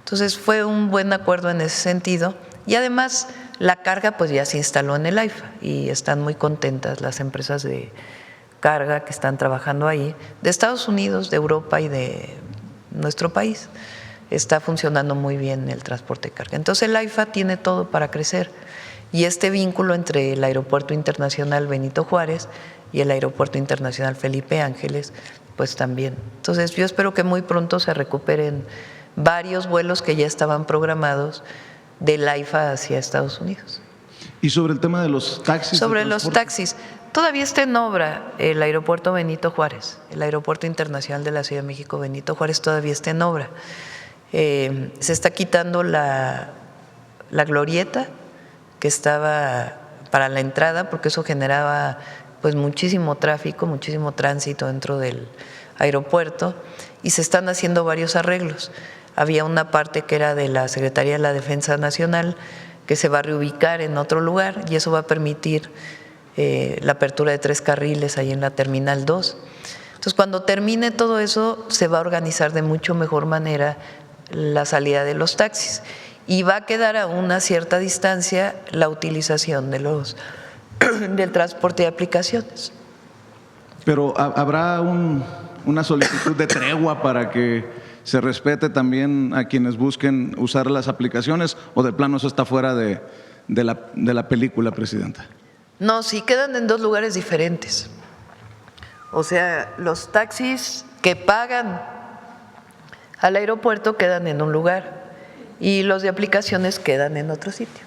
Entonces fue un buen acuerdo en ese sentido y además la carga pues ya se instaló en el AIFA y están muy contentas las empresas de carga que están trabajando ahí, de Estados Unidos, de Europa y de nuestro país. Está funcionando muy bien el transporte de carga. Entonces el AIFA tiene todo para crecer y este vínculo entre el Aeropuerto Internacional Benito Juárez y el Aeropuerto Internacional Felipe Ángeles, pues también. Entonces yo espero que muy pronto se recuperen varios vuelos que ya estaban programados del AIFA hacia Estados Unidos. Y sobre el tema de los taxis. Sobre los taxis, todavía está en obra el Aeropuerto Benito Juárez, el Aeropuerto Internacional de la Ciudad de México Benito Juárez todavía está en obra. Se está quitando la glorieta que estaba para la entrada, porque eso generaba pues muchísimo tráfico, muchísimo tránsito dentro del aeropuerto, y se están haciendo varios arreglos. Había una parte que era de la Secretaría de la Defensa Nacional que se va a reubicar en otro lugar y eso va a permitir la apertura de 3 carriles ahí en la Terminal 2. Entonces, cuando termine todo eso, se va a organizar de mucho mejor manera la salida de los taxis y va a quedar a una cierta distancia la utilización de del transporte de aplicaciones. Pero ¿habrá una solicitud de tregua para que se respete también a quienes busquen usar las aplicaciones o de plano eso está fuera de la película, Presidenta? No, sí quedan en 2 lugares diferentes. O sea, los taxis que pagan al aeropuerto quedan en un lugar y los de aplicaciones quedan en otro sitio.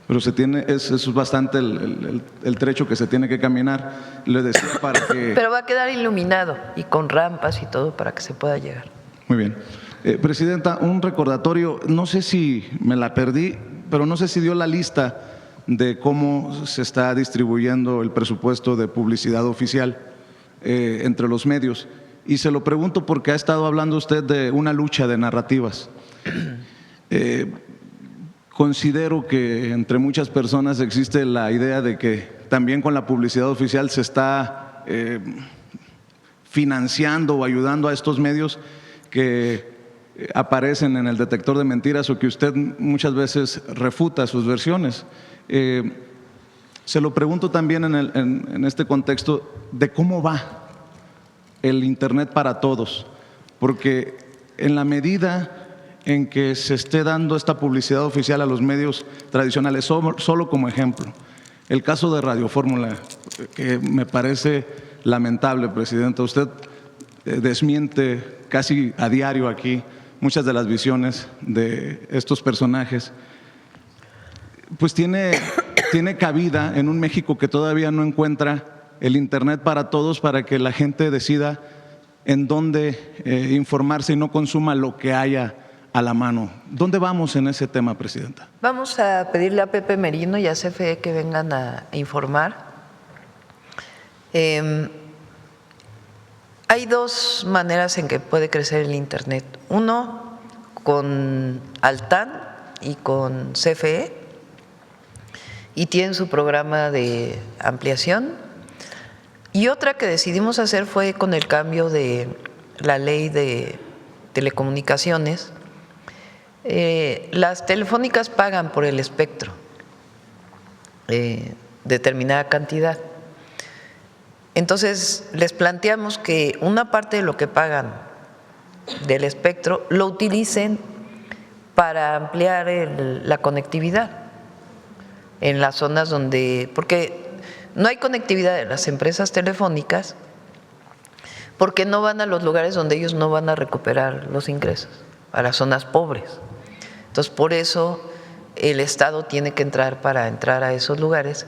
Pero es bastante el trecho que se tiene que caminar, le decía, para que… Pero va a quedar iluminado y con rampas y todo para que se pueda llegar. Muy bien. Presidenta, un recordatorio, no sé si me la perdí, pero no sé si dio la lista de cómo se está distribuyendo el presupuesto de publicidad oficial entre los medios. Y se lo pregunto porque ha estado hablando usted de una lucha de narrativas. Considero que entre muchas personas existe la idea de que también con la publicidad oficial se está financiando o ayudando a estos medios que aparecen en el detector de mentiras o que usted muchas veces refuta sus versiones. Se lo pregunto también en este contexto de cómo va el Internet para todos, porque en la medida en que se esté dando esta publicidad oficial a los medios tradicionales, solo como ejemplo, el caso de Radio Fórmula, que me parece lamentable, Presidenta, usted desmiente casi a diario aquí muchas de las visiones de estos personajes, pues tiene cabida en un México que todavía no encuentra el Internet para todos, para que la gente decida en dónde informarse y no consuma lo que haya a la mano. ¿Dónde vamos en ese tema, Presidenta? Vamos a pedirle a Pepe Merino y a CFE que vengan a informar. Hay 2 maneras en que puede crecer el Internet. Uno, con Altán y con CFE, y tienen su programa de ampliación. Y otra que decidimos hacer fue con el cambio de la ley de telecomunicaciones. Las telefónicas pagan por el espectro, determinada cantidad. Entonces, les planteamos que una parte de lo que pagan del espectro lo utilicen para ampliar la conectividad en las zonas donde… porque no hay conectividad de las empresas telefónicas porque no van a los lugares donde ellos no van a recuperar los ingresos, a las zonas pobres. Entonces, por eso el Estado tiene que entrar para entrar a esos lugares.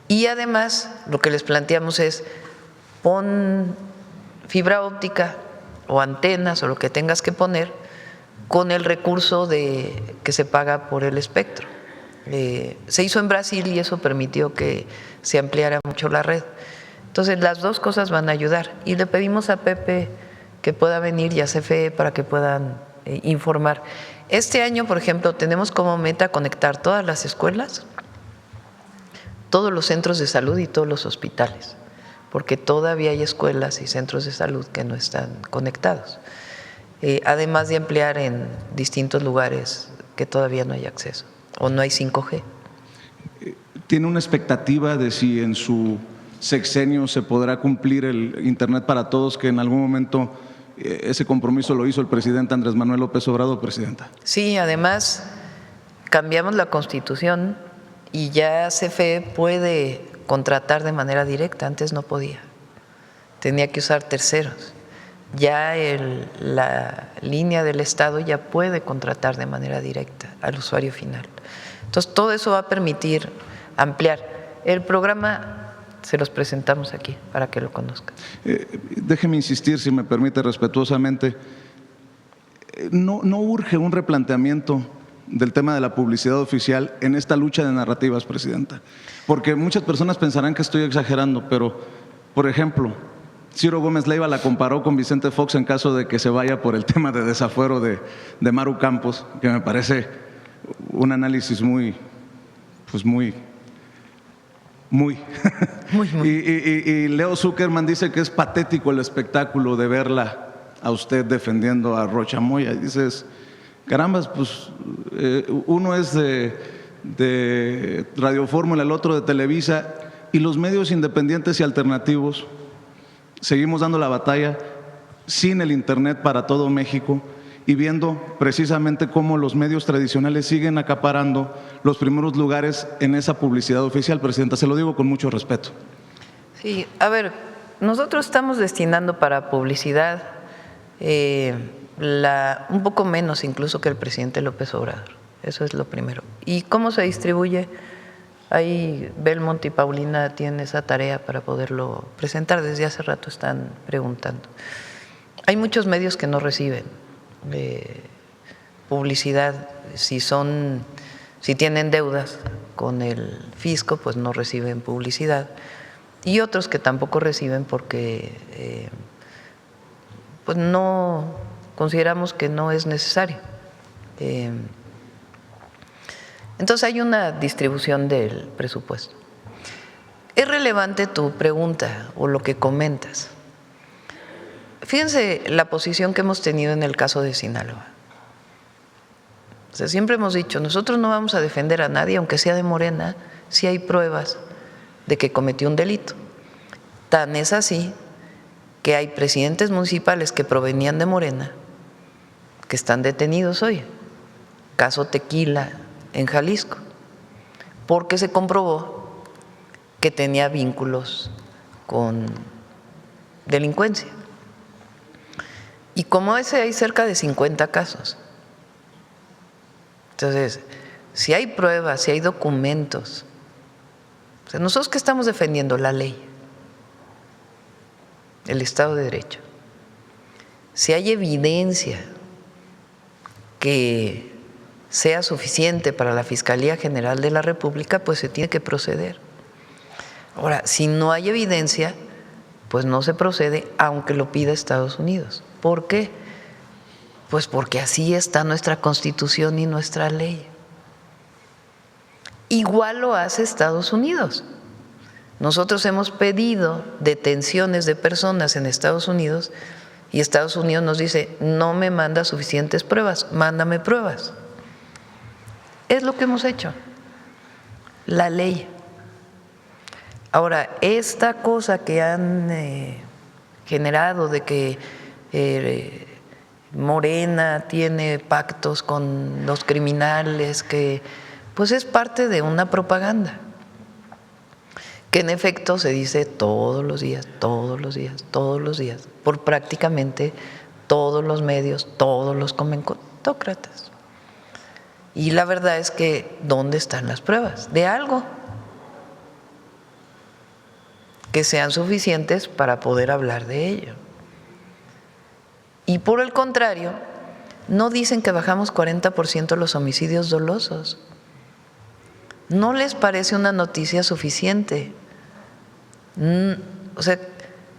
Y además, lo que les planteamos es, pon fibra óptica o antenas o lo que tengas que poner con el recurso que se paga por el espectro. Se hizo en Brasil y eso permitió que se ampliara mucho la red. Entonces, las 2 cosas van a ayudar. Y le pedimos a Pepe que pueda venir y a CFE para que puedan informar. Este año, por ejemplo, tenemos como meta conectar todas las escuelas, todos los centros de salud y todos los hospitales, porque todavía hay escuelas y centros de salud que no están conectados, además de ampliar en distintos lugares que todavía no hay acceso o no hay 5G. ¿Tiene una expectativa de si en su sexenio se podrá cumplir el Internet para todos, que en algún momento ese compromiso lo hizo el presidente Andrés Manuel López Obrador, presidenta? Sí, además cambiamos la Constitución y ya CFE puede contratar de manera directa, antes no podía, tenía que usar terceros. Ya la línea del Estado ya puede contratar de manera directa al usuario final. Entonces, todo eso va a permitir ampliar. El programa se los presentamos aquí para que lo conozcan. Déjeme insistir, si me permite respetuosamente, ¿no urge un replanteamiento del tema de la publicidad oficial en esta lucha de narrativas, presidenta? Porque muchas personas pensarán que estoy exagerando, pero, por ejemplo, Ciro Gómez Leiva la comparó con Vicente Fox en caso de que se vaya por el tema de desafuero de Maru Campos, que me parece un análisis muy. Y Leo Zuckerman dice que es patético el espectáculo de verla a usted defendiendo a Rocha Moya. Y dices, carambas, pues uno es de Radio Fórmula, el otro de Televisa, y los medios independientes y alternativos seguimos dando la batalla sin el Internet para todo México y viendo precisamente cómo los medios tradicionales siguen acaparando los primeros lugares en esa publicidad oficial, presidenta. Se lo digo con mucho respeto. Sí, a ver, nosotros estamos destinando para publicidad un poco menos incluso que el presidente López Obrador. Eso es lo primero. ¿Y cómo se distribuye? Ahí Belmont y Paulina tienen esa tarea para poderlo presentar. Desde hace rato están preguntando. Hay muchos medios que no reciben publicidad. Si tienen deudas con el fisco, pues no reciben publicidad. Y otros que tampoco reciben porque pues no consideramos que no es necesario. Entonces hay una distribución del presupuesto. Es relevante tu pregunta o lo que comentas. Fíjense la posición que hemos tenido en el caso de Sinaloa. O sea, siempre hemos dicho, nosotros no vamos a defender a nadie, aunque sea de Morena, si hay pruebas de que cometió un delito. Tan es así que hay presidentes municipales que provenían de Morena que están detenidos hoy. Caso Tequila en Jalisco, porque se comprobó que tenía vínculos con delincuencia. Y como ese hay cerca de 50 casos. Entonces, si hay pruebas, si hay documentos, o sea, nosotros que estamos defendiendo la ley, el Estado de Derecho, si hay evidencia que sea suficiente para la Fiscalía General de la República, pues se tiene que proceder. Ahora, si no hay evidencia, pues no se procede, aunque lo pida Estados Unidos. ¿Por qué? Pues porque así está nuestra Constitución y nuestra ley. Igual lo hace Estados Unidos. Nosotros hemos pedido detenciones de personas en Estados Unidos y Estados Unidos nos dice, no me manda suficientes pruebas, mándame pruebas. Es lo que hemos hecho, la ley. Ahora, esta cosa que han generado de que Morena tiene pactos con los criminales, que pues es parte de una propaganda, que en efecto se dice todos los días, por prácticamente todos los medios, todos los comentócratas. Y la verdad es que, ¿dónde están las pruebas? De algo que sean suficientes para poder hablar de ello. Y por el contrario, no dicen que bajamos 40% los homicidios dolosos. ¿No les parece una noticia suficiente? O sea,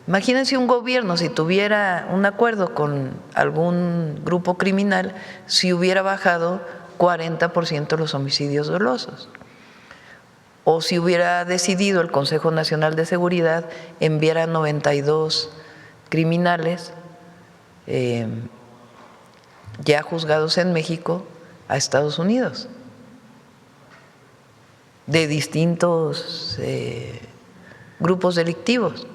imagínense un gobierno, si tuviera un acuerdo con algún grupo criminal, si hubiera bajado 40% los homicidios dolosos. O si hubiera decidido el Consejo Nacional de Seguridad enviar a 92 criminales ya juzgados en México a Estados Unidos, de distintos grupos delictivos.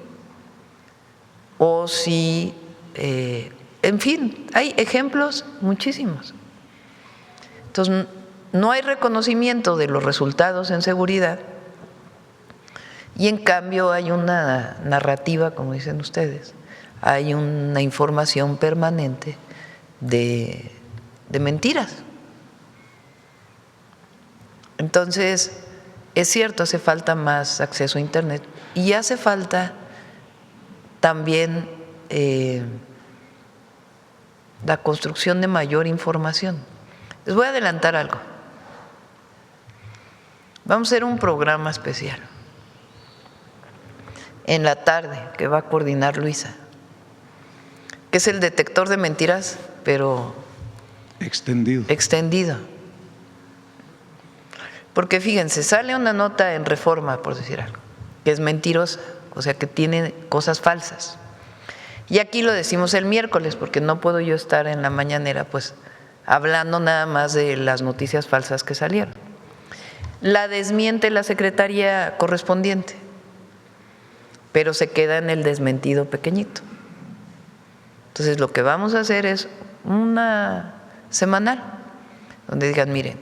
O si, en fin, hay ejemplos muchísimos. Entonces, no hay reconocimiento de los resultados en seguridad y en cambio hay una narrativa, como dicen ustedes, hay una información permanente de mentiras. Entonces, es cierto, hace falta más acceso a Internet y hace falta también la construcción de mayor información. Les voy a adelantar algo. Vamos a hacer un programa especial en la tarde que va a coordinar Luisa, que es el detector de mentiras, pero extendido. Porque fíjense, sale una nota en Reforma, por decir algo, que es mentirosa, o sea, que tiene cosas falsas. Y aquí lo decimos el miércoles, porque no puedo yo estar en la mañanera, pues, hablando nada más de las noticias falsas que salieron. La desmiente la secretaría correspondiente, pero se queda en el desmentido pequeñito. Entonces, lo que vamos a hacer es una semanal, donde digan, miren,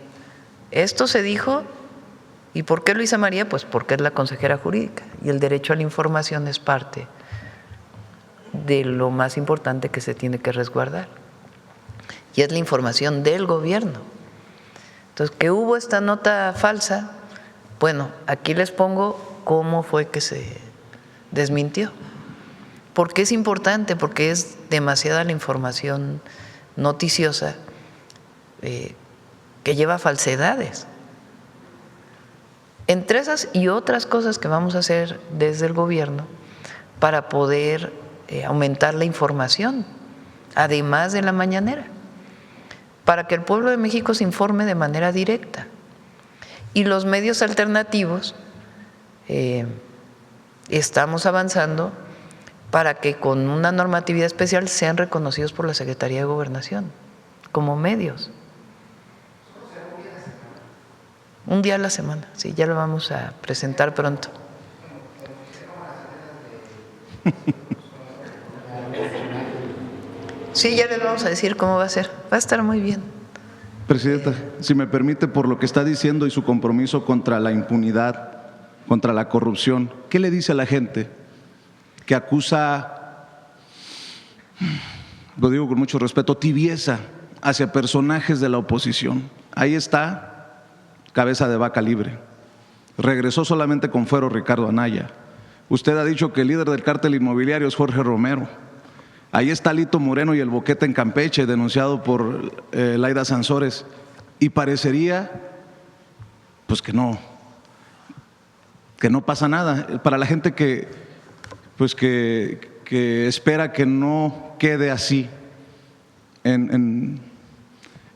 esto se dijo, ¿y por qué Luisa María? Pues porque es la consejera jurídica y el derecho a la información es parte de lo más importante que se tiene que resguardar. Y es la información del gobierno. Entonces, ¿qué hubo esta nota falsa? Bueno, aquí les pongo cómo fue que se desmintió. ¿Por qué es importante? Porque es demasiada la información noticiosa que lleva falsedades. Entre esas y otras cosas que vamos a hacer desde el gobierno para poder aumentar la información, además de la mañanera, para que el pueblo de México se informe de manera directa. Y los medios alternativos estamos avanzando para que con una normatividad especial sean reconocidos por la Secretaría de Gobernación como medios. Un día a la semana, sí, ya lo vamos a presentar pronto. Sí, ya les vamos a decir cómo va a ser. Va a estar muy bien. Presidenta, si me permite, por lo que está diciendo y su compromiso contra la impunidad, contra la corrupción, ¿qué le dice a la gente que acusa, lo digo con mucho respeto, tibieza hacia personajes de la oposición? Ahí está cabeza de vaca libre. Regresó solamente con fuero Ricardo Anaya. Usted ha dicho que el líder del cártel inmobiliario es Jorge Romero. Ahí está Lito Moreno y el Boquete en Campeche, denunciado por Laida Sansores. Y parecería pues que no pasa nada. Para la gente que espera que no quede así en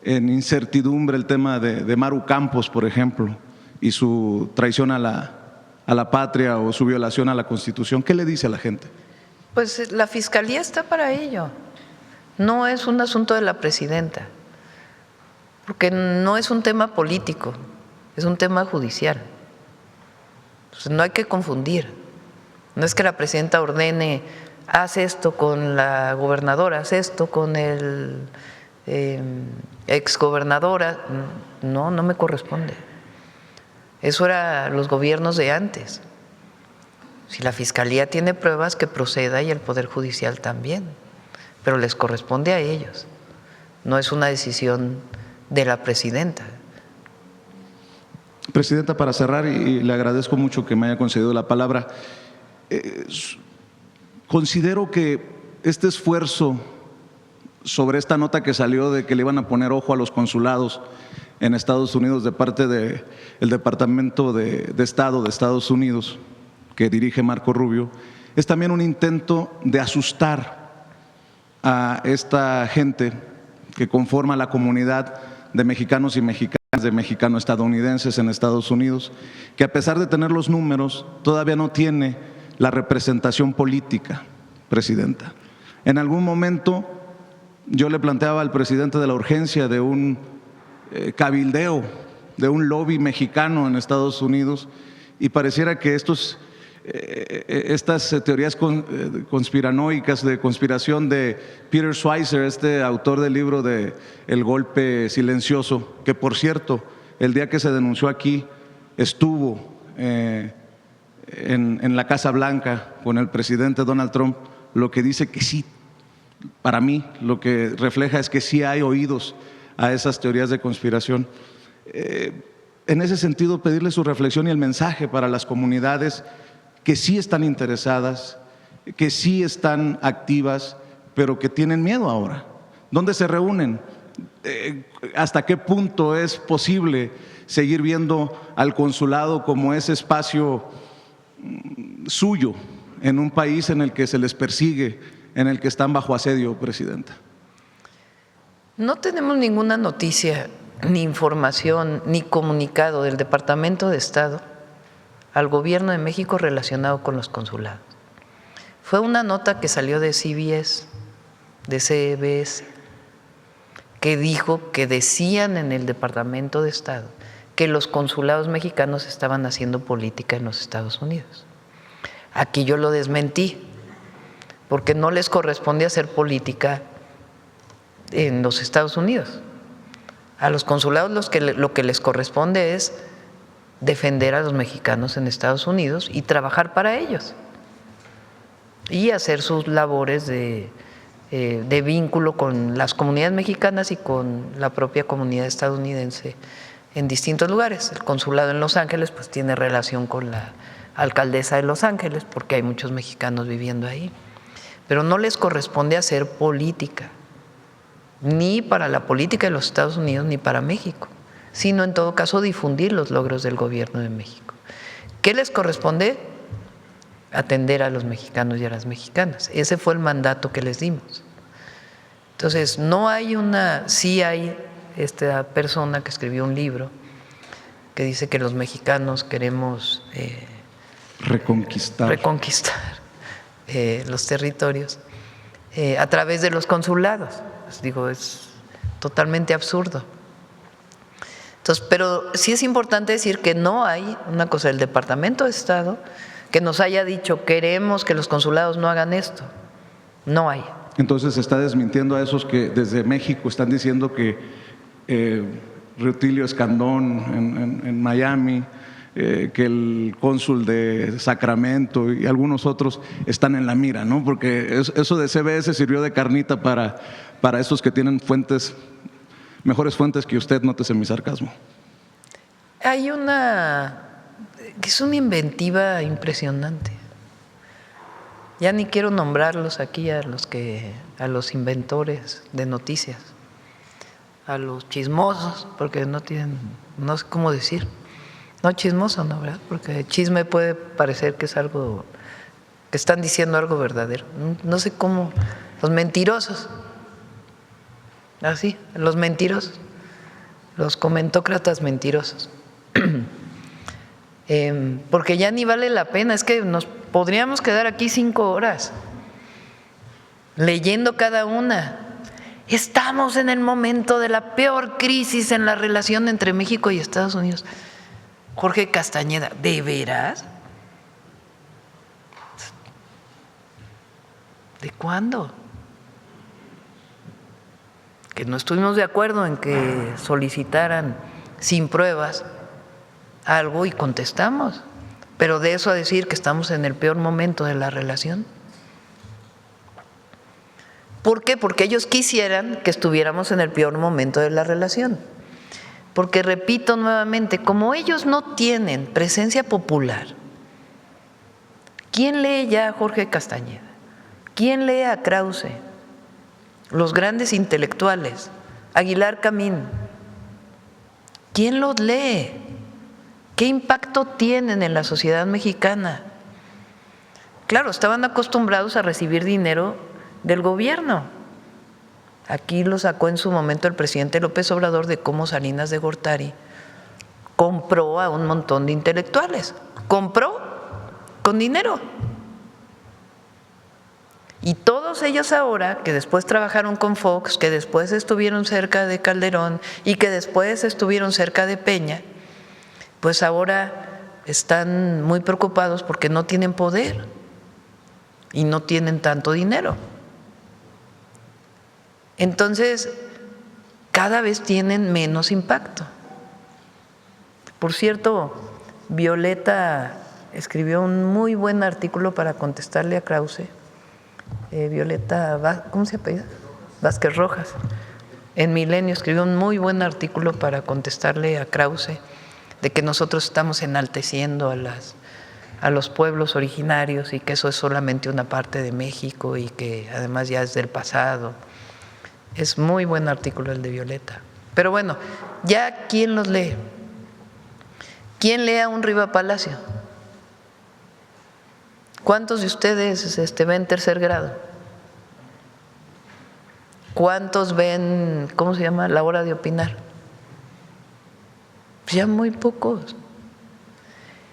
incertidumbre el tema de Maru Campos, por ejemplo, y su traición a la patria o su violación a la Constitución, ¿qué le dice a la gente? Pues la Fiscalía está para ello. No es un asunto de la presidenta, porque no es un tema político, es un tema judicial. Entonces, no hay que confundir. No es que la presidenta ordene, haz esto con la gobernadora, haz esto con el exgobernadora. No me corresponde. Eso era los gobiernos de antes. Si la Fiscalía tiene pruebas, que proceda, y el Poder Judicial también, pero les corresponde a ellos. No es una decisión de la presidenta. Presidenta, para cerrar, y le agradezco mucho que me haya concedido la palabra, considero que este esfuerzo sobre esta nota que salió de que le iban a poner ojo a los consulados en Estados Unidos de parte del Departamento de Estado de Estados Unidos, que dirige Marco Rubio, es también un intento de asustar a esta gente que conforma la comunidad de mexicanos y mexicanas, de mexicano-estadounidenses en Estados Unidos, que a pesar de tener los números, todavía no tiene la representación política, presidenta. En algún momento yo le planteaba al presidente de la urgencia de un cabildeo, de un lobby mexicano en Estados Unidos, y pareciera que estos estas teorías conspiranoicas de conspiración de Peter Schweizer, este autor del libro de El golpe silencioso, que por cierto, el día que se denunció aquí, estuvo en la Casa Blanca con el presidente Donald Trump, lo que dice que sí, para mí, lo que refleja es que sí hay oídos a esas teorías de conspiración. En ese sentido, pedirle su reflexión y el mensaje para las comunidades que sí están interesadas, que sí están activas, pero que tienen miedo ahora. ¿Dónde se reúnen? ¿Hasta qué punto es posible seguir viendo al consulado como ese espacio suyo en un país en el que se les persigue, en el que están bajo asedio, Presidenta? No tenemos ninguna noticia, ni información, ni comunicado del Departamento de Estado al Gobierno de México relacionado con los consulados. Fue una nota que salió de CBS, de CBS, que dijo que decían en el Departamento de Estado que los consulados mexicanos estaban haciendo política en los Estados Unidos. Aquí yo lo desmentí, porque no les corresponde hacer política en los Estados Unidos. A los consulados lo que les corresponde es defender a los mexicanos en Estados Unidos y trabajar para ellos y hacer sus labores de vínculo con las comunidades mexicanas y con la propia comunidad estadounidense en distintos lugares. El consulado en Los Ángeles pues tiene relación con la alcaldesa de Los Ángeles porque hay muchos mexicanos viviendo ahí, pero no les corresponde hacer política, ni para la política de los Estados Unidos ni para México, sino en todo caso difundir los logros del Gobierno de México. ¿Qué les corresponde? Atender a los mexicanos y a las mexicanas. Ese fue el mandato que les dimos. Entonces, sí hay esta persona que escribió un libro que dice que los mexicanos queremos reconquistar los territorios a través de los consulados. Pues digo, es totalmente absurdo. Entonces, pero sí es importante decir que no hay una cosa del Departamento de Estado que nos haya dicho queremos que los consulados no hagan esto. No hay. Entonces se está desmintiendo a esos que desde México están diciendo que Rutilio Escandón en Miami, que el cónsul de Sacramento y algunos otros están en la mira, ¿no? Porque eso de CBS sirvió de carnita para esos que tienen mejores fuentes que usted, nótese mi sarcasmo. Hay es una inventiva impresionante. Ya ni quiero nombrarlos aquí a los inventores de noticias, a los chismosos, porque no sé cómo decir. No chismoso, ¿no? ¿Verdad? Porque chisme puede parecer que es algo, que están diciendo algo verdadero. No sé cómo, los mentirosos. Así, los mentirosos, los comentócratas mentirosos. Porque ya ni vale la pena, es que nos podríamos quedar aquí 5 horas leyendo cada una. Estamos en el momento de la peor crisis en la relación entre México y Estados Unidos. Jorge Castañeda, ¿de veras? ¿De cuándo? Que no estuvimos de acuerdo en que solicitaran sin pruebas algo y contestamos, pero de eso a decir que estamos en el peor momento de la relación. ¿Por qué? Porque ellos quisieran que estuviéramos en el peor momento de la relación. Porque, repito nuevamente, como ellos no tienen presencia popular, ¿quién lee ya a Jorge Castañeda? ¿Quién lee a Krause? Los grandes intelectuales, Aguilar Camín. ¿Quién los lee? ¿Qué impacto tienen en la sociedad mexicana? Claro, estaban acostumbrados a recibir dinero del gobierno. Aquí lo sacó en su momento el presidente López Obrador de cómo Salinas de Gortari compró a un montón de intelectuales. Compró con dinero. Y todos ellos ahora, que después trabajaron con Fox, que después estuvieron cerca de Calderón y que después estuvieron cerca de Peña, pues ahora están muy preocupados porque no tienen poder y no tienen tanto dinero. Entonces, cada vez tienen menos impacto. Por cierto, Violeta escribió un muy buen artículo para contestarle a Krause. Violeta, ¿cómo se apellida? Vázquez Rojas. En Milenio escribió un muy buen artículo para contestarle a Krause de que nosotros estamos enalteciendo a los pueblos originarios y que eso es solamente una parte de México y que además ya es del pasado. Es muy buen artículo el de Violeta. Pero bueno, ya ¿quién los lee? ¿Quién lee a un Riva Palacio? ¿Cuántos de ustedes ven tercer grado? ¿Cuántos ven, cómo se llama, La Hora de Opinar? Pues ya muy pocos.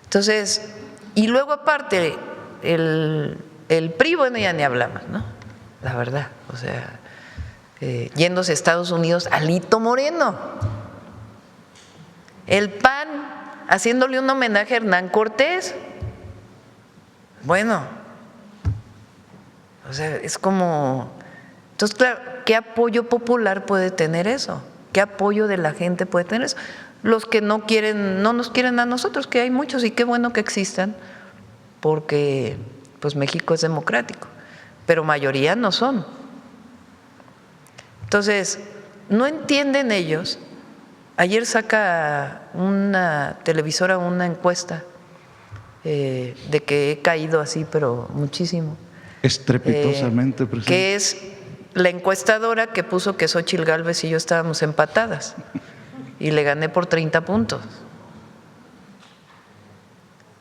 Entonces, y luego aparte, el PRI, bueno, ya ni hablamos, ¿no? La verdad, o sea, yéndose a Estados Unidos, Alito Moreno. El PAN, haciéndole un homenaje a Hernán Cortés. Bueno, o sea, es como… Entonces, claro, ¿qué apoyo popular puede tener eso? ¿Qué apoyo de la gente puede tener eso? Los que no quieren, no nos quieren a nosotros, que hay muchos y qué bueno que existan, porque pues México es democrático, pero mayoría no son. Entonces, no entienden ellos. Ayer saca una televisora una encuesta de que he caído así, pero muchísimo. Estrepitosamente, presidente. Que es la encuestadora que puso que Xóchitl Gálvez y yo estábamos empatadas y le gané por 30 puntos.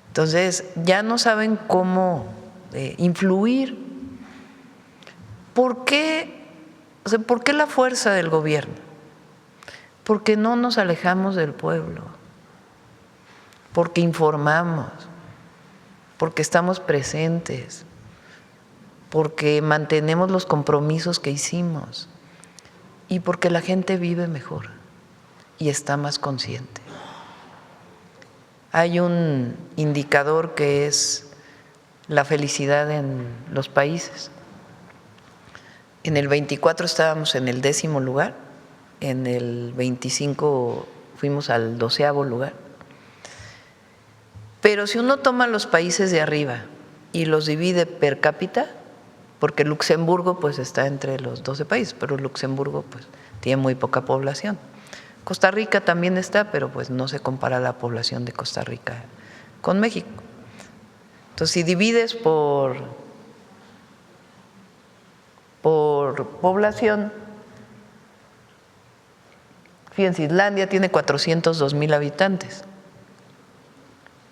Entonces, ya no saben cómo influir. ¿Por qué? O sea, ¿por qué la fuerza del gobierno? Porque no nos alejamos del pueblo, porque informamos, porque estamos presentes, porque mantenemos los compromisos que hicimos y porque la gente vive mejor y está más consciente. Hay un indicador que es la felicidad en los países. En el 24 estábamos en el 10º lugar, en el 25 fuimos al 12º lugar. Pero si uno toma los países de arriba y los divide per cápita, porque Luxemburgo pues está entre los 12 países, pero Luxemburgo pues tiene muy poca población. Costa Rica también está, pero pues no se compara la población de Costa Rica con México. Entonces, si divides por población, fíjense, Islandia tiene 402,000 habitantes,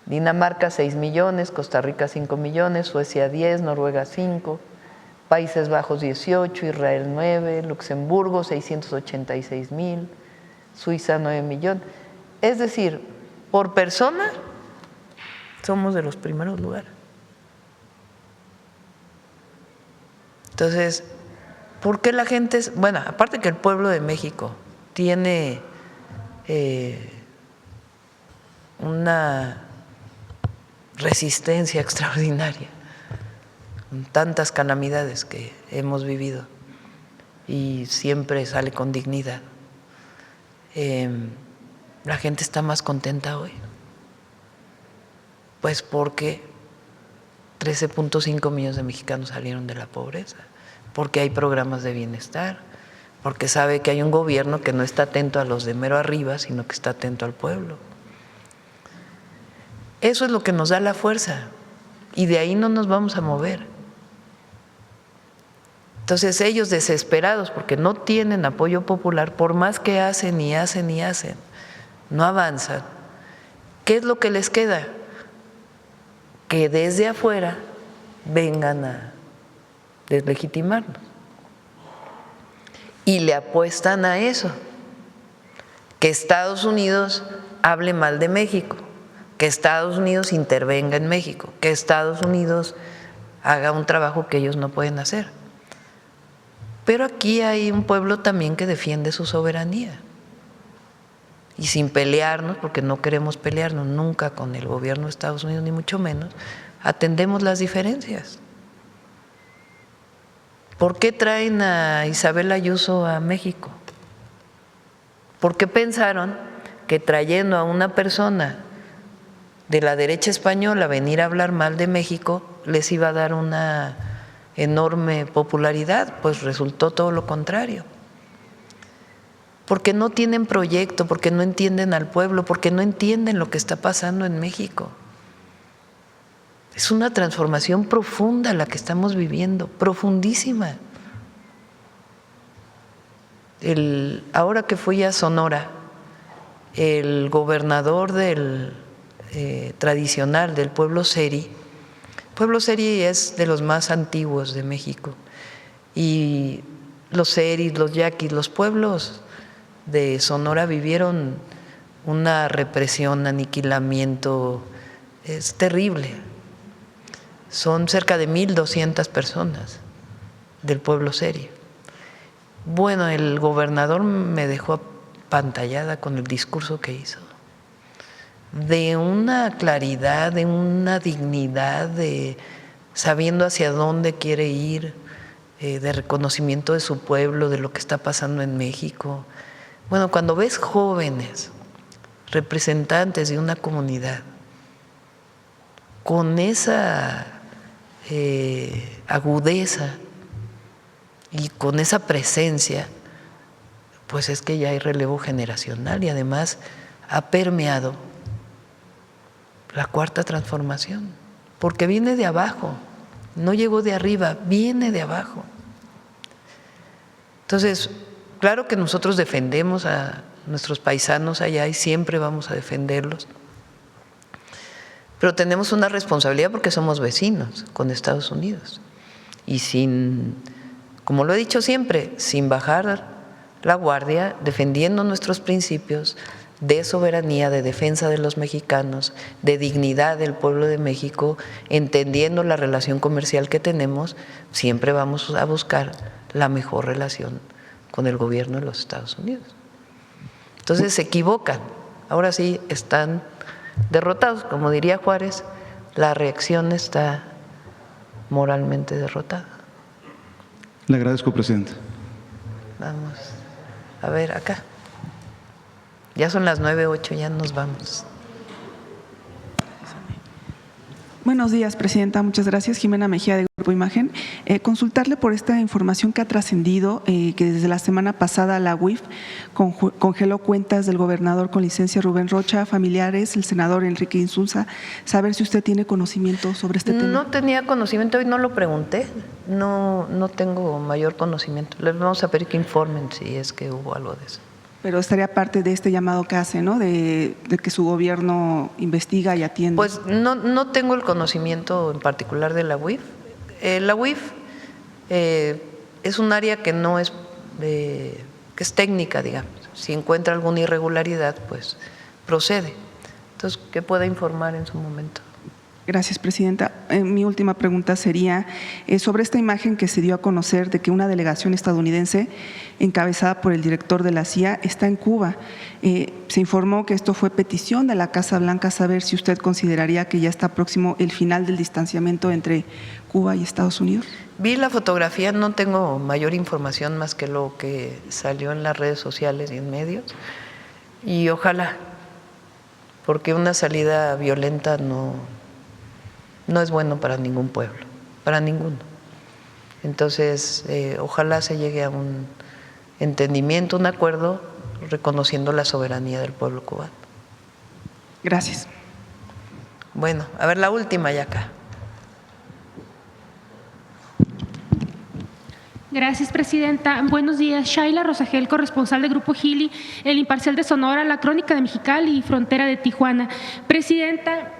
Dinamarca 6 millones, Costa Rica 5 millones, Suecia 10, Noruega 5, Países Bajos 18, Israel 9, Luxemburgo 686,000, Suiza 9 millones. Es decir, por persona somos de los primeros lugares. Entonces, ¿por qué la gente es? Bueno, aparte que el pueblo de México tiene una resistencia extraordinaria, con tantas calamidades que hemos vivido y siempre sale con dignidad. La gente está más contenta hoy, pues porque 13.5 millones de mexicanos salieron de la pobreza, porque hay programas de bienestar, porque sabe que hay un gobierno que no está atento a los de mero arriba, sino que está atento al pueblo. Eso es lo que nos da la fuerza y de ahí no nos vamos a mover. Entonces ellos desesperados porque no tienen apoyo popular, por más que hacen y hacen y hacen, no avanzan. ¿Qué es lo que les queda? Que desde afuera vengan a deslegitimarnos. Y le apuestan a eso, que Estados Unidos hable mal de México, que Estados Unidos intervenga en México, que Estados Unidos haga un trabajo que ellos no pueden hacer. Pero aquí hay un pueblo también que defiende su soberanía y sin pelearnos, porque no queremos pelearnos nunca con el gobierno de Estados Unidos, ni mucho menos, atendemos las diferencias. ¿Por qué traen a Isabel Ayuso a México? ¿Por qué pensaron que trayendo a una persona de la derecha española a venir a hablar mal de México les iba a dar una enorme popularidad? Pues resultó todo lo contrario. Porque no tienen proyecto, porque no entienden al pueblo, porque no entienden lo que está pasando en México. Es una transformación profunda la que estamos viviendo, profundísima. Ahora que fui a Sonora, el gobernador tradicional del pueblo Seri es de los más antiguos de México, y los Seris, los Yaquis, los pueblos de Sonora vivieron una represión, aniquilamiento, es terrible. Son cerca de 1,200 personas del pueblo Seri. Bueno, el gobernador me dejó apantallada con el discurso que hizo, de una claridad, de una dignidad, de sabiendo hacia dónde quiere ir, de reconocimiento de su pueblo, de lo que está pasando en México. Bueno, cuando ves jóvenes representantes de una comunidad con esa agudeza y con esa presencia, pues es que ya hay relevo generacional, y además ha permeado la cuarta transformación, porque viene de abajo, no llegó de arriba, viene de abajo. Entonces, claro que nosotros defendemos a nuestros paisanos allá y siempre vamos a defenderlos, pero tenemos una responsabilidad porque somos vecinos con Estados Unidos, y como lo he dicho siempre, sin bajar la guardia, defendiendo nuestros principios de soberanía, de defensa de los mexicanos, de dignidad del pueblo de México, entendiendo la relación comercial que tenemos, siempre vamos a buscar la mejor relación con el gobierno de los Estados Unidos. Entonces se equivocan, ahora sí están derrotados, como diría Juárez, la reacción está moralmente derrotada. Le agradezco, presidente. Vamos a ver acá. Ya son las 9:08, ya nos vamos. Buenos días, presidenta. Muchas gracias. Jimena Mejía, de Grupo Imagen. Consultarle por esta información que ha trascendido, que desde la semana pasada la UIF congeló cuentas del gobernador con licencia Rubén Rocha, familiares, el senador Enrique Insulza. Saber si usted tiene conocimiento sobre este tema. No tenía conocimiento, hoy no lo pregunté, no tengo mayor conocimiento. Les vamos a pedir que informen si es que hubo algo de eso. Pero estaría parte de este llamado que hace, ¿no? De que su gobierno investiga y atiende. Pues no tengo el conocimiento en particular de la UIF. La UIF es un área que no es, que es técnica, digamos. Si encuentra alguna irregularidad, pues procede. Entonces, que pueda informar en su momento. Gracias, presidenta. Mi última pregunta sería sobre esta imagen que se dio a conocer de que una delegación estadounidense encabezada por el director de la CIA está en Cuba. Se informó que esto fue petición de la Casa Blanca. Saber si usted consideraría que ya está próximo el final del distanciamiento entre Cuba y Estados Unidos. Vi la fotografía, no tengo mayor información más que lo que salió en las redes sociales y en medios, y ojalá, porque una salida violenta no es bueno para ningún pueblo, para ninguno. Entonces, ojalá se llegue a un entendimiento, un acuerdo, reconociendo la soberanía del pueblo cubano. Gracias. Bueno, a ver la última ya acá. Gracias, presidenta. Buenos días. Shaila Rosagel, corresponsal de Grupo Gili, El Imparcial de Sonora, La Crónica de Mexicali y Frontera de Tijuana. Presidenta,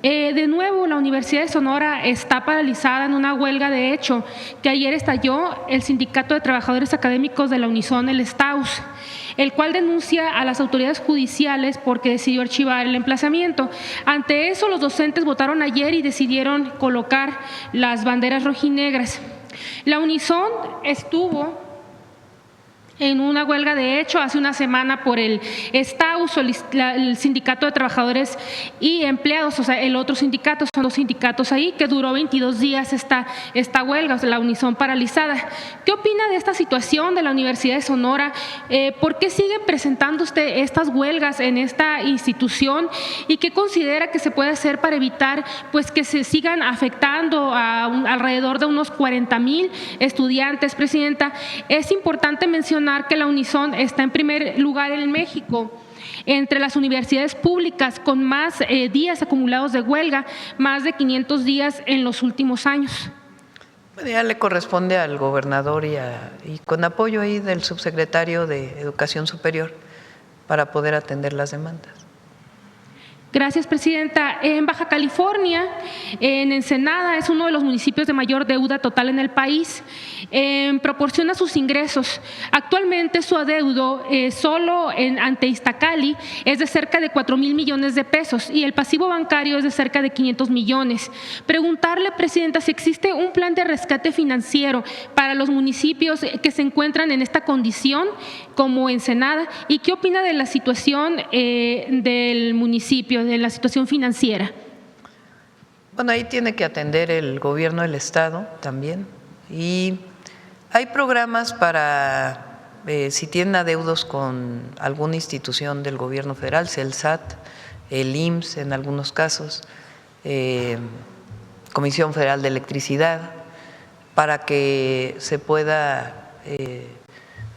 de nuevo, la Universidad de Sonora está paralizada en una huelga de hecho que ayer estalló el Sindicato de Trabajadores Académicos de la Unison, el STAUS, el cual denuncia a las autoridades judiciales porque decidió archivar el emplazamiento. Ante eso, los docentes votaron ayer y decidieron colocar las banderas rojinegras. La Unison estuvo en una huelga, de hecho, hace una semana por el STAUS, el Sindicato de Trabajadores y Empleados, o sea, el otro sindicato, son 2 sindicatos ahí, que duró 22 días esta huelga, o sea, la Unison paralizada. ¿Qué opina de esta situación de la Universidad de Sonora? ¿Por qué siguen presentando usted estas huelgas en esta institución? ¿Y qué considera que se puede hacer para evitar pues, que se sigan afectando a alrededor de unos 40,000 estudiantes? Presidenta, es importante mencionar que la Unison está en primer lugar en México entre las universidades públicas con más días acumulados de huelga, más de 500 días en los últimos años. Bueno, ya le corresponde al gobernador y con apoyo ahí del subsecretario de Educación Superior para poder atender las demandas. Gracias, presidenta. En Baja California, en Ensenada, es uno de los municipios de mayor deuda total en el país. Proporciona sus ingresos. Actualmente su adeudo solo ante Iztacali es de cerca de 4,000 millones de pesos y el pasivo bancario es de cerca de 500 millones. Preguntarle, presidenta, si existe un plan de rescate financiero para los municipios que se encuentran en esta condición, como Ensenada, y qué opina de la situación del municipio, de la situación financiera. Bueno, ahí tiene que atender el gobierno del estado también, y hay programas para si tienen adeudos con alguna institución del gobierno federal, el SAT, el IMSS en algunos casos, Comisión Federal de Electricidad, para que se pueda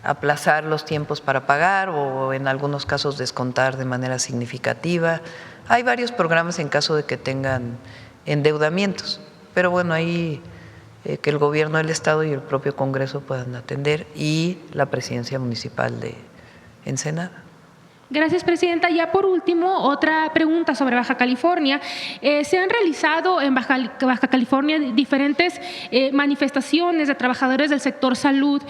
aplazar los tiempos para pagar o en algunos casos descontar de manera significativa. Hay varios programas en caso de que tengan endeudamientos, pero bueno, ahí que el gobierno del estado y el propio Congreso puedan atender, y la presidencia municipal de Ensenada. Gracias, presidenta. Ya por último, otra pregunta sobre Baja California. Se han realizado en Baja California diferentes manifestaciones de trabajadores del sector salud,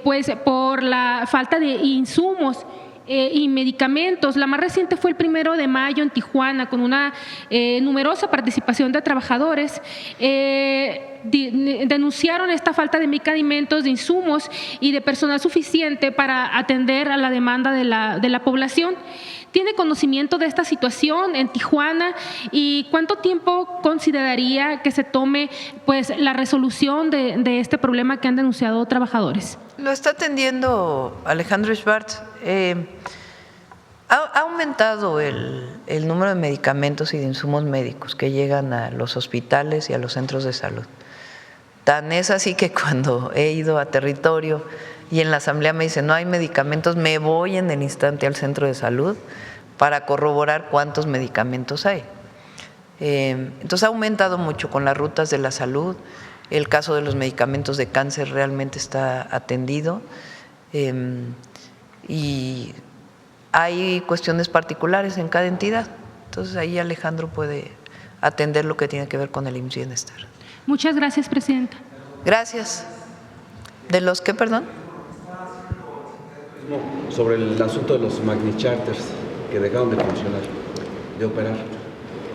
pues por la falta de insumos y medicamentos. La más reciente fue el 1 de mayo en Tijuana, con una numerosa participación de trabajadores. Denunciaron esta falta de medicamentos, de insumos y de personal suficiente para atender a la demanda de la población. ¿Tiene conocimiento de esta situación en Tijuana y cuánto tiempo consideraría que se tome pues, la resolución de este problema que han denunciado trabajadores? Lo está atendiendo Alejandro Schwartz. Ha aumentado el número de medicamentos y de insumos médicos que llegan a los hospitales y a los centros de salud. Tan es así que cuando he ido a territorio y en la asamblea me dicen no hay medicamentos, me voy en el instante al centro de salud para corroborar cuántos medicamentos hay. Entonces ha aumentado mucho con las rutas de la salud. El caso de los medicamentos de cáncer realmente está atendido, y hay cuestiones particulares en cada entidad. Entonces ahí Alejandro puede atender lo que tiene que ver con el IMSS Bienestar. Muchas gracias, presidenta. Gracias. ¿De los qué, perdón? Sobre el asunto de los Magni Charters que dejaron de funcionar, de operar.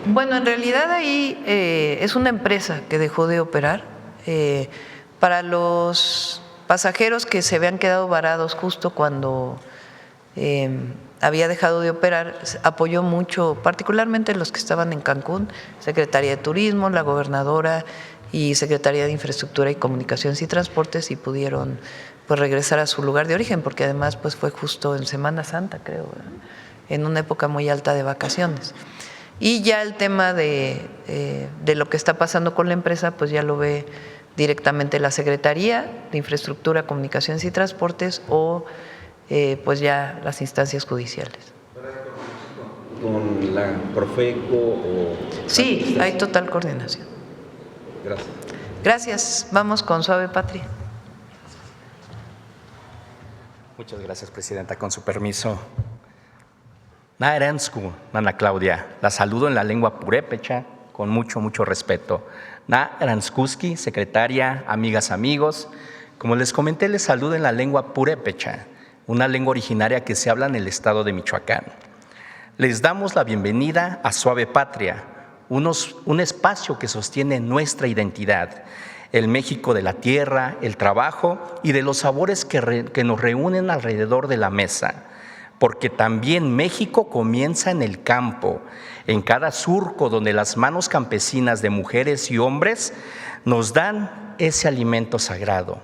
Bueno, en realidad ahí es una empresa que dejó de operar. Para los pasajeros que se habían quedado varados justo cuando había dejado de operar, apoyó mucho, particularmente los que estaban en Cancún, Secretaría de Turismo, la gobernadora y Secretaría de Infraestructura y Comunicaciones y Transportes, y pudieron pues regresar a su lugar de origen, porque además pues fue justo en Semana Santa, creo, ¿verdad? En una época muy alta de vacaciones. Y ya el tema de lo que está pasando con la empresa, pues ya lo ve directamente la Secretaría de Infraestructura, Comunicaciones y Transportes o pues ya las instancias judiciales. ¿Con la Profeco o...? Sí, hay total coordinación. Gracias. Gracias. Vamos con Suave Patria. Muchas gracias, presidenta. Con su permiso. Naeransku, Nana Claudia. La saludo en la lengua purépecha con mucho respeto. Naeranskuski, secretaria, amigas, amigos. Como les comenté, les saludo en la lengua purépecha, una lengua originaria que se habla en el estado de Michoacán. Les damos la bienvenida a Suave Patria, un espacio que sostiene nuestra identidad. el México de la tierra, el trabajo y de los sabores que nos reúnen alrededor de la mesa. Porque también México comienza en el campo, en cada surco donde las manos campesinas de mujeres y hombres nos dan ese alimento sagrado.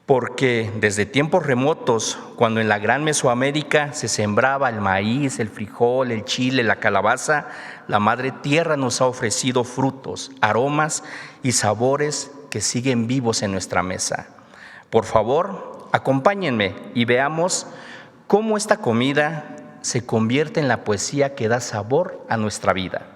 Porque desde tiempos remotos, cuando en la gran Mesoamérica se sembraba el maíz, el frijol, el chile, la calabaza, la Madre Tierra nos ha ofrecido frutos, aromas y sabores que siguen vivos en nuestra mesa. Por favor, acompáñenme y veamos cómo esta comida se convierte en la poesía que da sabor a nuestra vida.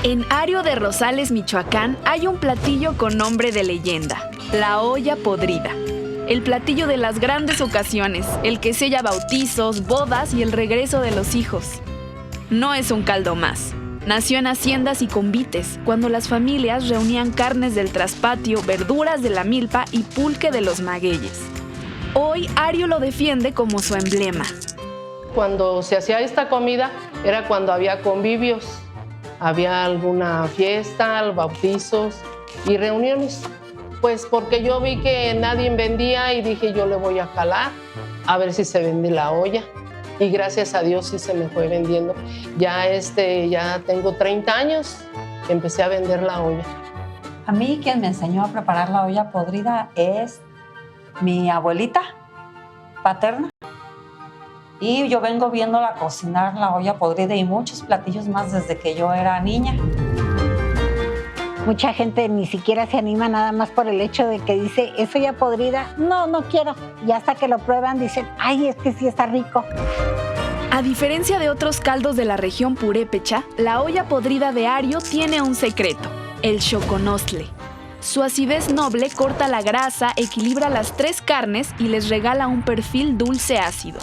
En Ario de Rosales, Michoacán, hay un platillo con nombre de leyenda, la olla podrida. El platillo de las grandes ocasiones, el que sella bautizos, bodas y el regreso de los hijos. No es un caldo más. Nació en haciendas y convites, cuando las familias reunían carnes del traspatio, verduras de la milpa y pulque de los magueyes. Hoy, Ario lo defiende como su emblema. Cuando se hacía esta comida era cuando había convivios, había alguna fiesta, bautizos y reuniones. Pues porque yo vi que nadie vendía y dije yo le voy a calar a ver si se vende la olla. Y gracias a Dios sí se me fue vendiendo. Ya tengo 30 años, empecé a vender la olla. A mí quien me enseñó a preparar la olla podrida es mi abuelita paterna. Y yo vengo viéndola cocinar la olla podrida y muchos platillos más desde que yo era niña. Mucha gente ni siquiera se anima nada más por el hecho de que dice, ¿es olla podrida? No, no quiero. Y hasta que lo prueban dicen, ay, es que sí está rico. A diferencia de otros caldos de la región purépecha, la olla podrida de Ario tiene un secreto, el xoconostle. Su acidez noble corta la grasa, equilibra las 3 carnes y les regala un perfil dulce ácido.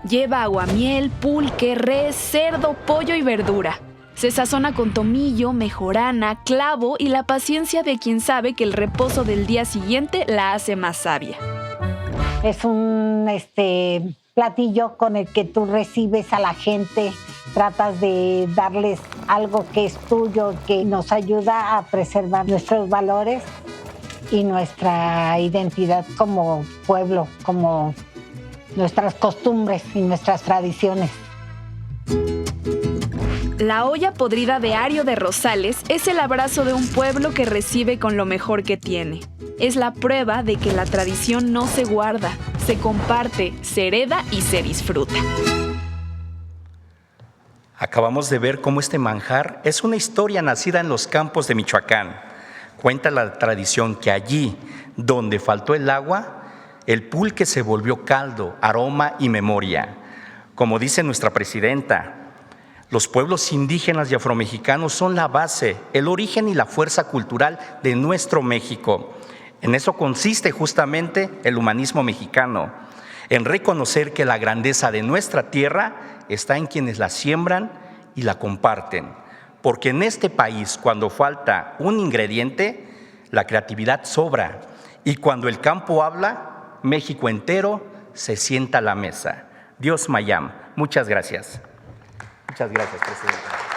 Lleva aguamiel, pulque, res, cerdo, pollo y verdura. Se sazona con tomillo, mejorana, clavo y la paciencia de quien sabe que el reposo del día siguiente la hace más sabia. Es un platillo con el que tú recibes a la gente, tratas de darles algo que es tuyo, que nos ayuda a preservar nuestros valores y nuestra identidad como pueblo, como nuestras costumbres y nuestras tradiciones. La olla podrida de Ario de Rosales es el abrazo de un pueblo que recibe con lo mejor que tiene. Es la prueba de que la tradición no se guarda, se comparte, se hereda y se disfruta. Acabamos de ver cómo este manjar es una historia nacida en los campos de Michoacán. Cuenta la tradición que allí, donde faltó el agua, el pulque se volvió caldo, aroma y memoria. Como dice nuestra presidenta, los pueblos indígenas y afromexicanos son la base, el origen y la fuerza cultural de nuestro México. En eso consiste justamente el humanismo mexicano, en reconocer que la grandeza de nuestra tierra está en quienes la siembran y la comparten. Porque en este país, cuando falta un ingrediente, la creatividad sobra. Y cuando el campo habla, México entero se sienta a la mesa. Dios Mayam. Muchas gracias. Muchas gracias, presidente.